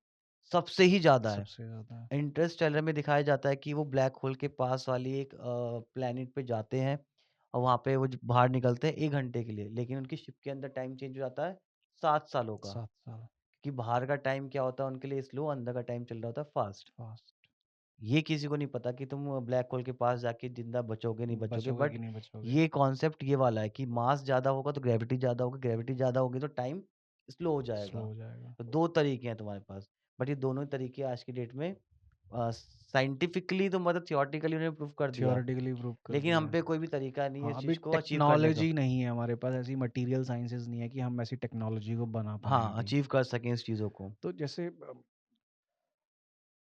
सबसे ही ज़्यादा है। सबसे ज़्यादा। इंटरस्टेलर में दिखाया जाता है कि वो ब्लैक होल के पास वाली एक प्लैनेट पे जाते हैं और वहाँ पे वो बाहर निकलते हैं 1 घंटे के लिए, लेकिन उनकी शिप के अंदर टाइम चेंज हो जाता है 7 सालों का। 7 साल कि बाहर का टाइम क्या होता है उनके लिए स्लो, अंदर का टाइम चल रहा होता है फास्ट। फास्ट। ये किसी को नहीं पता कि तुम ब्लैक होल के पास जाके जिंदा बचोगे नहीं बचोगे, बचोगे बट कि नहीं बचोगे? ये कॉन्सेप्ट ये वाला है कि मास ज़्यादा होगा तो ग्रेविटी ज़्यादा होगी, ग्रेविटी ज़्यादा होगी तो टाइम स्लो हो स्लो जाएगा। हो जाएगा। तो 2 तरीके हैं तुम्हारे पास, बट ये दोनों ही तरीके आज की डेट में साइंटिफिकली तो मतलब थियोरेटिकली उन्होंने प्रूव कर दिया, थियोरेटिकली प्रूव कर लेकिन हम दिया है। पे कोई भी तरीका नहीं है हाँ, इस अभी चीज़ को अचीव करने का। टेक्नोलॉजी नहीं है हमारे पास, ऐसी मटेरियल साइंसेज़ नहीं है कि हम ऐसी टेक्नोलॉजी को बना पाएँ हाँ, अभी। अचीव कर सकें इस चीज़ों को। तो जैसे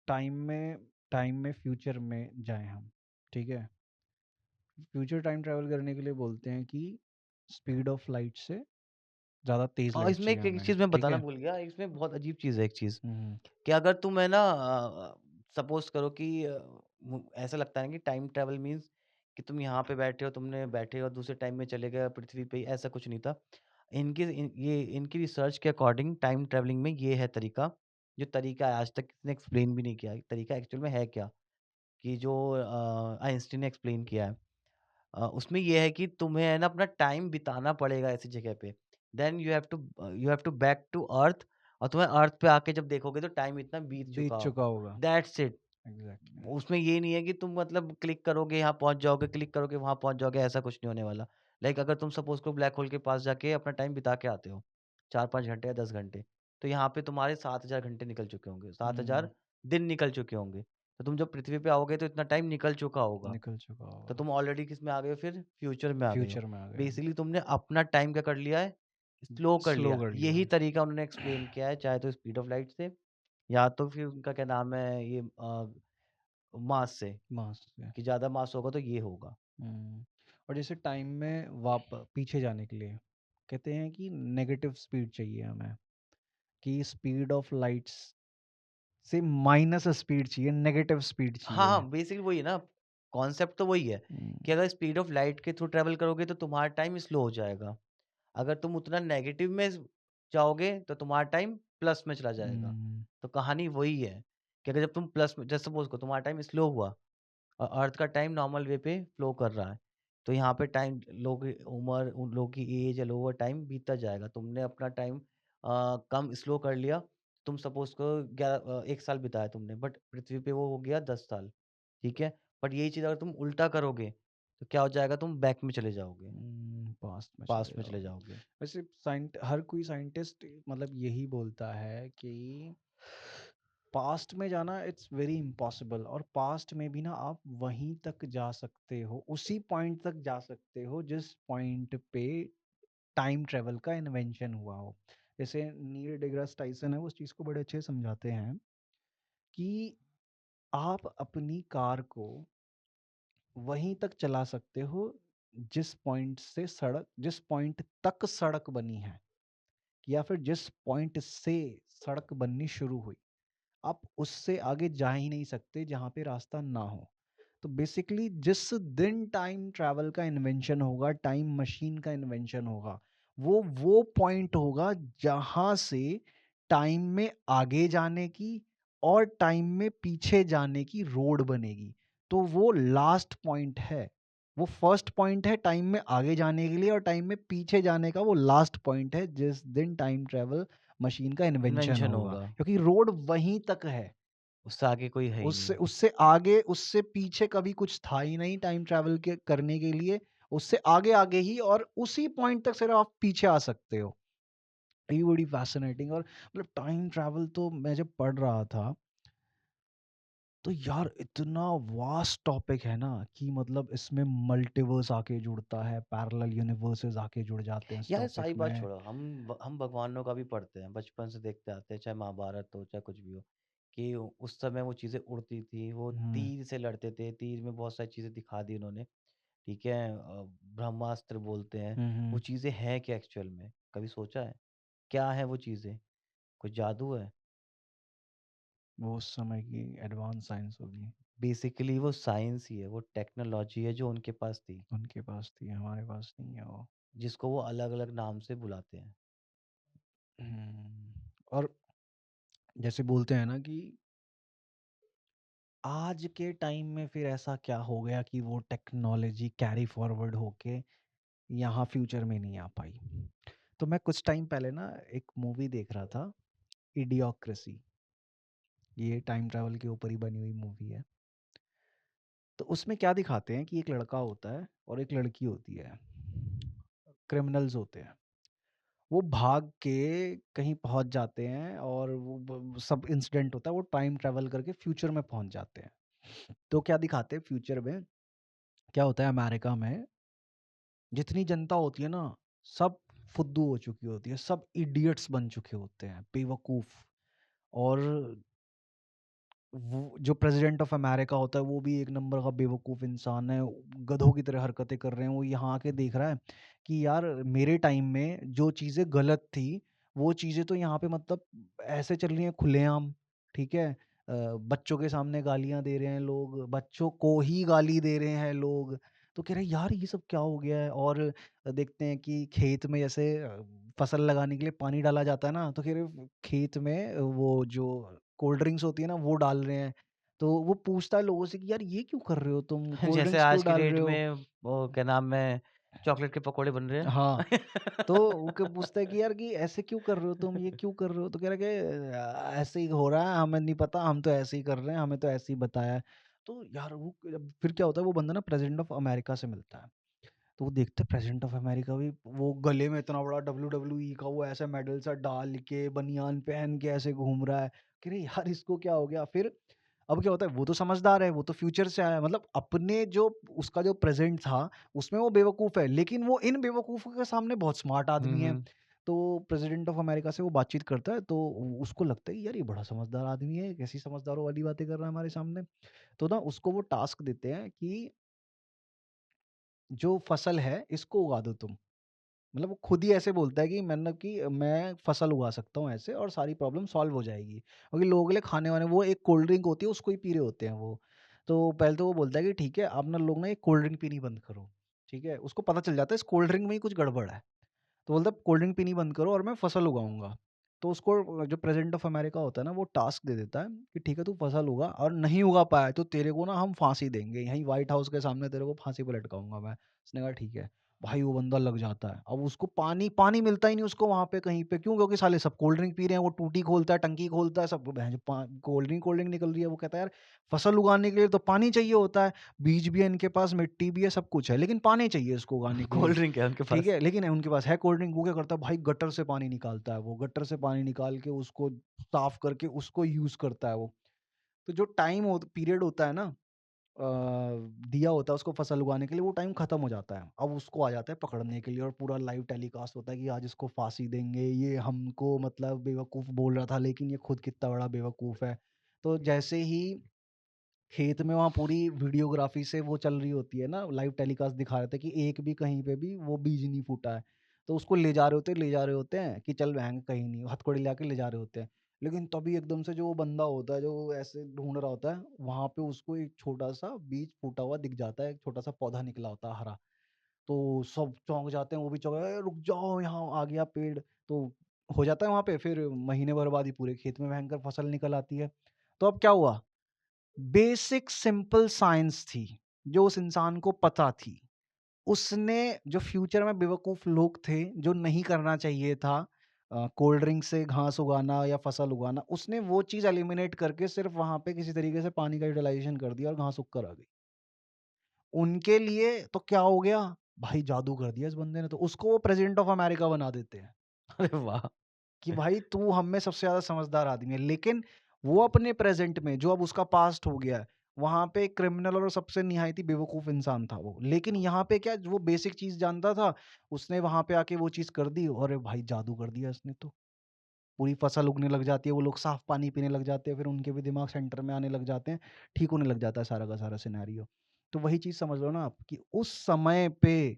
टाइम में फ्यूचर में जाएँ हम, ठीक है? फ्यूचर टाइम ट्रैवल करने के लिए बोलते हैं कि स्पीड ऑफ लाइट से ज़्यादा तेज़ और लाइट इसमें चाहिए एक एक हमें, चीज़ मैं ठीक बताना है? भूल गया, इसमें बहुत अजीब चीज़ है एक चीज़, हुँ, कि अगर तुम है ना सपोज़ करो कि ऐसा लगता है ना कि टाइम ट्रैवल मीन्स कि तुम यहाँ पे बैठे हो, तुमने बैठे और दूसरे टाइम में चले गए पृथ्वी पे ही, ऐसा कुछ नहीं था। इनकी रिसर्च के अकॉर्डिंग टाइम ट्रैवलिंग में ये है तरीका, जो तरीका है आज तक किसी ने एक्सप्लेन भी नहीं किया, है, तरीका एक्चुअल में है क्या? कि जो आइंस्टीन ने एक्सप्लेन किया है। उसमें ये है कि तुम्हें है ना अपना टाइम बिताना पड़ेगा ऐसी जगह पे। Then you have to back to earth, और तुम्हें अर्थ पे आके जब देखोगे तो टाइम इतना बीत चुका बीत चुका होगा। होगा। That's it. एग्ज़ैक्टली। उसमें ये नहीं है कि तुम मतलब क्लिक करोगे यहाँ पहुँच जाओगे, क्लिक करोगे वहाँ पहुँच जाओगे, ऐसा कुछ नहीं होने वाला। लाइक अगर तुम सपोज़ करो ब्लैक होल के पास जाके अपना टाइम बिता के आते हो, 4-5 घंटे या 10 घंटे, तो यहाँ पे तुम्हारे 7000 घंटे निकल चुके होंगे, 7000 हुँ, दिन निकल चुके होंगे। तो तुम जब पृथ्वी पे आओगे तो इतना टाइम निकल चुका होगा। निकल चुका तो होगा। तुम ऑलरेडी किसमें आ गए हो फिर? फ्यूचर में आ गए हो। फ्यूचर में आ गए हम। बेसिकली तुमने अपना टाइम क्या कर लिया है? स्लो कर स्लो लिया। कर लिया यही हम। तरीका उन्होंने एक्सप्लेन किया है, चाहे तो स्पीड ऑफ लाइट से या तो फिर उनका क्या नाम है ये मास से, मास से। कि ज़्यादा मास होगा तो ये होगा। हुँ। और जैसे टाइम में पीछे जाने के लिए कहते हैं कि नेगेटिव स्पीड चाहिए हमें, कि स्पीड ऑफ लाइट्स से माइनस स्पीड चाहिए, नेगेटिव स्पीड हाँ, चाहिए। हाँ, बेसिकली वही है ना, कॉन्सेप्ट तो वही है हुँ, कि अगर स्पीड ऑफ लाइट के थ्रू ट्रैवल करोगे तो तुम्हारा टाइम स्लो हो जाएगा। अगर तुम उतना नेगेटिव में जाओगे तो तुम्हारा टाइम प्लस में चला जाएगा। हुँ, तो कहानी वही है कि अगर जब तुम प्लस में जैसे सपोज़ करो तुम्हारा टाइम स्लो हुआ और अर्थ का टाइम नॉर्मल वे पे फ्लो कर रहा है। तो यहाँ पे टाइम लोगों की उम्र, उन लोगों की एज या लोगों का टाइम बीतता जाएगा। तुमने अपना टाइम कम स्लो कर लिया, तुम सपोज़ करो 1 साल बिताया तुमने, बट पृथ्वी पे वो हो गया 10 साल, ठीक है? बट यही चीज़ अगर तुम उल्टा करोगे, तो क्या हो जाएगा तुम बैक में चले जाओगे, पास्ट में चले पास्ट में चले जाओगे। जाओगे। वैसे हर कोई साइंटिस्ट मतलब यही बोलता है कि पास्ट में जाना इट्स वेरी इम्पॉसिबल, और पास्ट में भी ना आप वहीं तक जा सकते हो, उसी पॉइंट तक जा सकते हो जिस पॉइंट पे टाइम ट्रेवल का इन्वेंशन हुआ हो। जैसे नील डिग्रास टाइसन है, वो उस चीज़ को बड़े अच्छे से समझाते हैं कि आप अपनी कार को वहीं तक चला सकते हो जिस पॉइंट तक सड़क बनी है, या फिर जिस पॉइंट से सड़क बननी शुरू हुई। आप उससे आगे जा ही नहीं सकते जहाँ पे रास्ता ना हो। तो बेसिकली जिस दिन टाइम ट्रैवल का इन्वेंशन होगा, टाइम मशीन का इन्वेंशन होगा, वो पॉइंट होगा जहाँ से टाइम में आगे जाने की और टाइम में पीछे जाने की रोड बनेगी। तो वो लास्ट पॉइंट है। वो फर्स्ट पॉइंट है टाइम में आगे जाने के लिए, और टाइम में पीछे जाने का वो लास्ट पॉइंट है जिस दिन टाइम ट्रैवल मशीन का इन्वेंशन इन्वेंशन होगा, होगा, क्योंकि रोड वहीं तक है। उससे आगे कोई है ही उससे नहीं। उससे आगे, उससे पीछे कभी कुछ था ही नहीं टाइम ट्रैवल के करने के लिए। उससे आगे आगे ही, और उसी पॉइंट तक सिर्फ आप पीछे आ सकते हो। ये बड़ी फैसिनेटिंग, और मतलब टाइम ट्रैवल तो मैं जब पढ़ रहा था तो यार इतना वास्ट टॉपिक है ना, कि मतलब इसमें मल्टीवर्स आके जुड़ता है, पैरेलल यूनिवर्सेस आके जुड़ जाते हैं इस यार टॉपिक सारी बात में। छोड़ो, हम भगवानों का भी पढ़ते हैं, बचपन से देखते आते हैं, चाहे महाभारत हो, चाहे कुछ भी हो, कि उस समय वो चीज़ें उड़ती थी, वो हम्म। तीर से लड़ते थे, तीर में बहुत सारी चीज़ें दिखा दी उन्होंने, ठीक है? ब्रह्मास्त्र बोलते हैं, वो हम्म। चीज़ें हैं क्या एक्चुअल में? कभी सोचा है? क्या है वो चीज़ें? कोई जादू है? वो उस समय की एडवांस साइंस होगी। बेसिकली वो साइंस ही है, वो टेक्नोलॉजी है जो उनके पास थी, उनके पास थी, हमारे पास नहीं है वो। जिसको वो अलग-अलग नाम से बुलाते हैं। और जैसे बोलते हैं ना कि आज के टाइम में फिर ऐसा क्या हो गया कि वो टेक्नोलॉजी कैरी फॉरवर्ड होके यहाँ फ्यूचर में नहीं आ पाई। तो मैं कुछ टाइम पहले ना एक मूवी देख रहा था, इडियोक्रेसी। ये टाइम ट्रैवल के ऊपर ही बनी हुई मूवी है। तो उसमें क्या दिखाते हैं कि एक लड़का होता है और एक लड़की होती है, क्रिमिनल्स होते हैं। वो भाग के कहीं पहुंच जाते हैं, और वो सब इंसिडेंट होता है, वो टाइम ट्रैवल करके फ्यूचर में पहुंच जाते हैं। तो क्या दिखाते हैं फ्यूचर में, क्या होता है अमेरिका में, जितनी जनता होती है ना, सब फुद्दू हो चुकी होती है, सब इडियट्स बन चुके होते हैं, बेवकूफ। और वो जो प्रेसिडेंट ऑफ अमेरिका होता है वो भी एक नंबर का बेवकूफ़ इंसान है, गधों की तरह हरकतें कर रहे हैं। वो यहाँ आके देख रहा है कि यार मेरे टाइम में जो चीज़ें गलत थी, वो चीज़ें तो यहाँ पे मतलब ऐसे चल रही हैं खुलेआम, ठीक है? बच्चों के सामने गालियाँ दे रहे हैं लोग, बच्चों को ही गाली दे रहे हैं लोग। तो कह रहे हैं यार ये सब क्या हो गया है? और देखते हैं कि खेत में जैसे फसल लगाने के लिए पानी डाला जाता है ना, तो कह रहे खेत में वो जो कोल्ड ड्रिंक्स होती है ना वो डाल रहे हैं। तो वो पूछता है लोगों से कि यार ये क्यों कर रहे हो तुम? कोल्ड जैसे ड्रिंक्स क्यों आज की डाल डेट रहे हो? में वो क्या नाम है, चॉकलेट के पकोड़े बन रहे हाँ, हैं। तो वो क्या पूछता है कि यार कि ऐसे क्यों कर रहे हो तुम? ये क्यों कर रहे हो? तो कह रहा है कि ऐसे ही हो रहा है, हमें नहीं पता, हम तो ऐसे ही कर रहे हैं, हमें तो ऐसे ही बताया है। तो यार वो फिर क्या होता है, वो बंदा ना प्रेसिडेंट ऑफ अमेरिका से मिलता है। तो वो देखते हैं प्रेसिडेंट ऑफ अमेरिका भी वो गले में इतना बड़ा WWE का वो ऐसा मेडल सा डाल के बनियान पहन के ऐसे घूम रहा है। कह रहे यार इसको क्या हो गया? फिर अब क्या होता है, वो तो समझदार है, वो तो फ्यूचर से आया है, मतलब अपने जो उसका जो प्रेजेंट था उसमें वो बेवकूफ़ है, लेकिन वो इन बेवकूफ़ों के सामने बहुत स्मार्ट हुँ, आदमी है। हुँ। तो प्रेसिडेंट ऑफ अमेरिका से वो बातचीत करता है, तो उसको लगता है कि यार ये बड़ा समझदार आदमी है, कैसी समझदारों वाली बातें कर रहा है हमारे सामने। तो ना उसको वो टास्क देते हैं कि जो फसल है इसको उगा दो तुम। मतलब वो खुद ही ऐसे बोलता है कि मतलब कि मैं फसल उगा सकता हूँ ऐसे और सारी प्रॉब्लम सॉल्व हो जाएगी, क्योंकि लोगों के लिए खाने वाने वो एक कोल्ड ड्रिंक होती है उसको ही पी रहे होते हैं वो। तो पहले तो वो बोलता है कि ठीक है आप ना लोग ना ये कोल्ड ड्रिंक पीनी बंद करो, ठीक है? उसको पता चल जाता है इस कोल्ड ड्रिंक में ही कुछ गड़बड़ है। तो बोलता है कोल्ड ड्रिंक पीनी बंद करो और मैं फसल उगाऊंगा। तो उसको जो प्रेसिडेंट ऑफ अमेरिका होता है ना वो टास्क दे देता है कि ठीक है तू फसल उगा, और नहीं उगा पाया तो तेरे को ना हम फांसी देंगे, यहीं व्हाइट हाउस के सामने तेरे को फांसी पे लटकाऊंगा मैं। उसने कहा ठीक है। भाई वो बंदा लग जाता है, अब उसको पानी पानी मिलता ही नहीं उसको वहां पे कहीं पे, क्यों? क्योंकि साले सब कोल्ड ड्रिंक पी रहे हैं, वो टूटी खोलता है, टंकी खोलता है, सब कोल्ड ड्रिंक निकल रही है। वो कहता है यार फसल उगाने के लिए तो पानी चाहिए होता है, बीज भी है इनके पास, मिट्टी भी है, सब कुछ है, लेकिन पानी चाहिए इसको उगाने के लिए। कोल्ड ड्रिंक है उनके ठीक पास। है, लेकिन उनके पास है कोल्ड ड्रिंक। वो क्या करता है भाई, गटर से पानी निकालता है, वो गटर से पानी निकाल के उसको साफ करके उसको यूज़ करता है वो। तो जो टाइम पीरियड होता है ना, अ, दिया होता है उसको फसल उगाने के लिए, वो टाइम खत्म हो जाता है। अब उसको आ जाता है पकड़ने के लिए और पूरा लाइव टेलीकास्ट होता है कि आज इसको फांसी देंगे, ये हमको मतलब बेवकूफ़ बोल रहा था लेकिन ये खुद कितना बड़ा बेवकूफ़ है। तो जैसे ही खेत में वहाँ पूरी वीडियोग्राफी से वो चल रही होती है ना, लाइव टेलीकास्ट दिखा रहे थे कि एक भी कहीं पे भी वो बीज नहीं फूटा है। तो उसको ले जा रहे होते हैं कि चल बहन कहीं नहीं, हथकड़ी ला के ले जा रहे होते हैं। लेकिन तभी एकदम से जो वो बंदा होता है जो ऐसे ढूंढ रहा होता है, वहां पे उसको एक छोटा सा बीज फूटा हुआ दिख जाता है, एक छोटा सा पौधा निकला होता है हरा। तो सब चौंक जाते हैं, वो भी चौंक, रुक जाओ यहाँ आ गया पेड़। तो हो जाता है वहां पे, फिर महीने भर बाद ही पूरे खेत में भयंकर फसल निकल आती है। तो अब क्या हुआ, बेसिक सिंपल साइंस थी जो उस इंसान को पता थी। उसने जो फ्यूचर में बेवकूफ लोग थे जो नहीं करना चाहिए था, कोल्ड ड्रिंक से घास उगाना या फसल उगाना, उसने वो चीज एलिमिनेट करके सिर्फ वहां पे किसी तरीके से पानी का यूटिलाइजेशन कर दिया और घास उग कर आ गई। उनके लिए तो क्या हो गया, भाई जादू कर दिया इस बंदे ने, तो उसको वो प्रेसिडेंट ऑफ अमेरिका बना देते हैं अरे वाह! कि भाई तू हम में सबसे ज़्यादा समझदार आदमी है। लेकिन वो अपने प्रेज़ेंट में जो अब उसका पास्ट हो गया है, वहाँ पे एक क्रिमिनल और सबसे निहायती बेवकूफ़ इंसान था वो। लेकिन यहाँ पे क्या, वो बेसिक चीज़ जानता था, उसने वहाँ पे आके वो चीज़ कर दी, और भाई जादू कर दिया इसने तो। पूरी फसल उगने लग जाती है, वो लोग साफ पानी पीने लग जाते हैं, फिर उनके भी दिमाग सेंटर में आने लग जाते हैं, ठीक होने लग जाता है सारा का सारा सिनेरियो। तो वही चीज़ समझ लो ना आप कि उस समय पे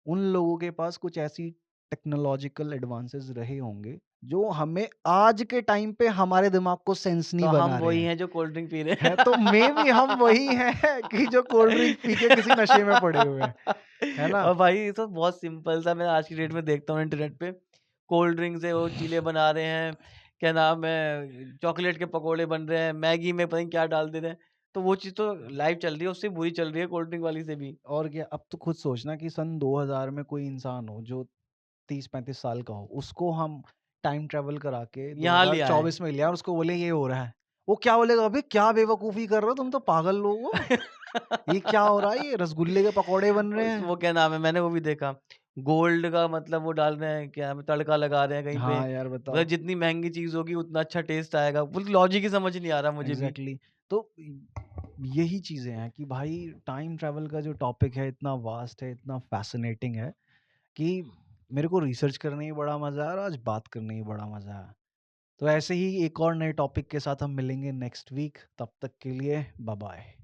उन लोगों के पास कुछ ऐसी टेक्नोलॉजिकल एडवांसेस रहे होंगे जो हमें आज के टाइम पे हमारे दिमाग को सेंस तो नहीं हम बना रहे वही हैं। हैं जो कोल्ड ड्रिंक पी रहे है तो मे हैं। बी हम वही हैं कि जो कोल्ड ड्रिंक पी के किसी नशे में पड़े हुए हैं, है ना? और भाई ये तो बहुत सिंपल सा मैं आज की डेट में देखता हूँ इंटरनेट पे, कोल्ड ड्रिंक से वो चीले बना रहे हैं, क्या नाम है, चॉकलेट के पकोड़े बन रहे हैं, मैगी में पता नहीं क्या डाल दे रहे हैं। तो वो चीज़ तो लाइव चल रही है, उससे बुरी चल रही है कोल्ड ड्रिंक वाली से भी। और क्या, अब तो खुद सोचना कि सन 2000 में कोई इंसान हो जो 30-35 साल का हो, उसको हम टाइम ट्रैवल करा के यहाँ ले आए। 2024 में लिया और उसको बोले ये हो रहा है। वो क्या बोलेगा, अबे क्या बेवकूफ़ी कर रहे हो, तुम तो पागल लोग हो। ये क्या हो रहा है, ये रसगुल्ले के पकौड़े बन रहे उस हैं। वो क्या नाम है, मैंने वो भी देखा, गोल्ड का मतलब वो डाल रहे हैं, क्या तड़का लगा रहे हैं कहीं पे। हाँ यार मतलब बताओ। जितनी महँगी चीज़ होगी उतना अच्छा टेस्ट आएगा। वो लॉजिक ही समझ नहीं आ रहा मुझे भी। एग्ज़ैक्टली। तो यही चीज़ें हैं कि भाई टाइम ट्रैवल का जो टॉपिक है इतना वास्ट है, इतना फ़ैसिनेटिंग है कि मेरे को रिसर्च करने ही बड़ा मज़ा आया और आज बात करने ही बड़ा मज़ा आया। तो ऐसे ही एक और नए टॉपिक के साथ हम मिलेंगे नेक्स्ट वीक, तब तक के लिए बाय बाय।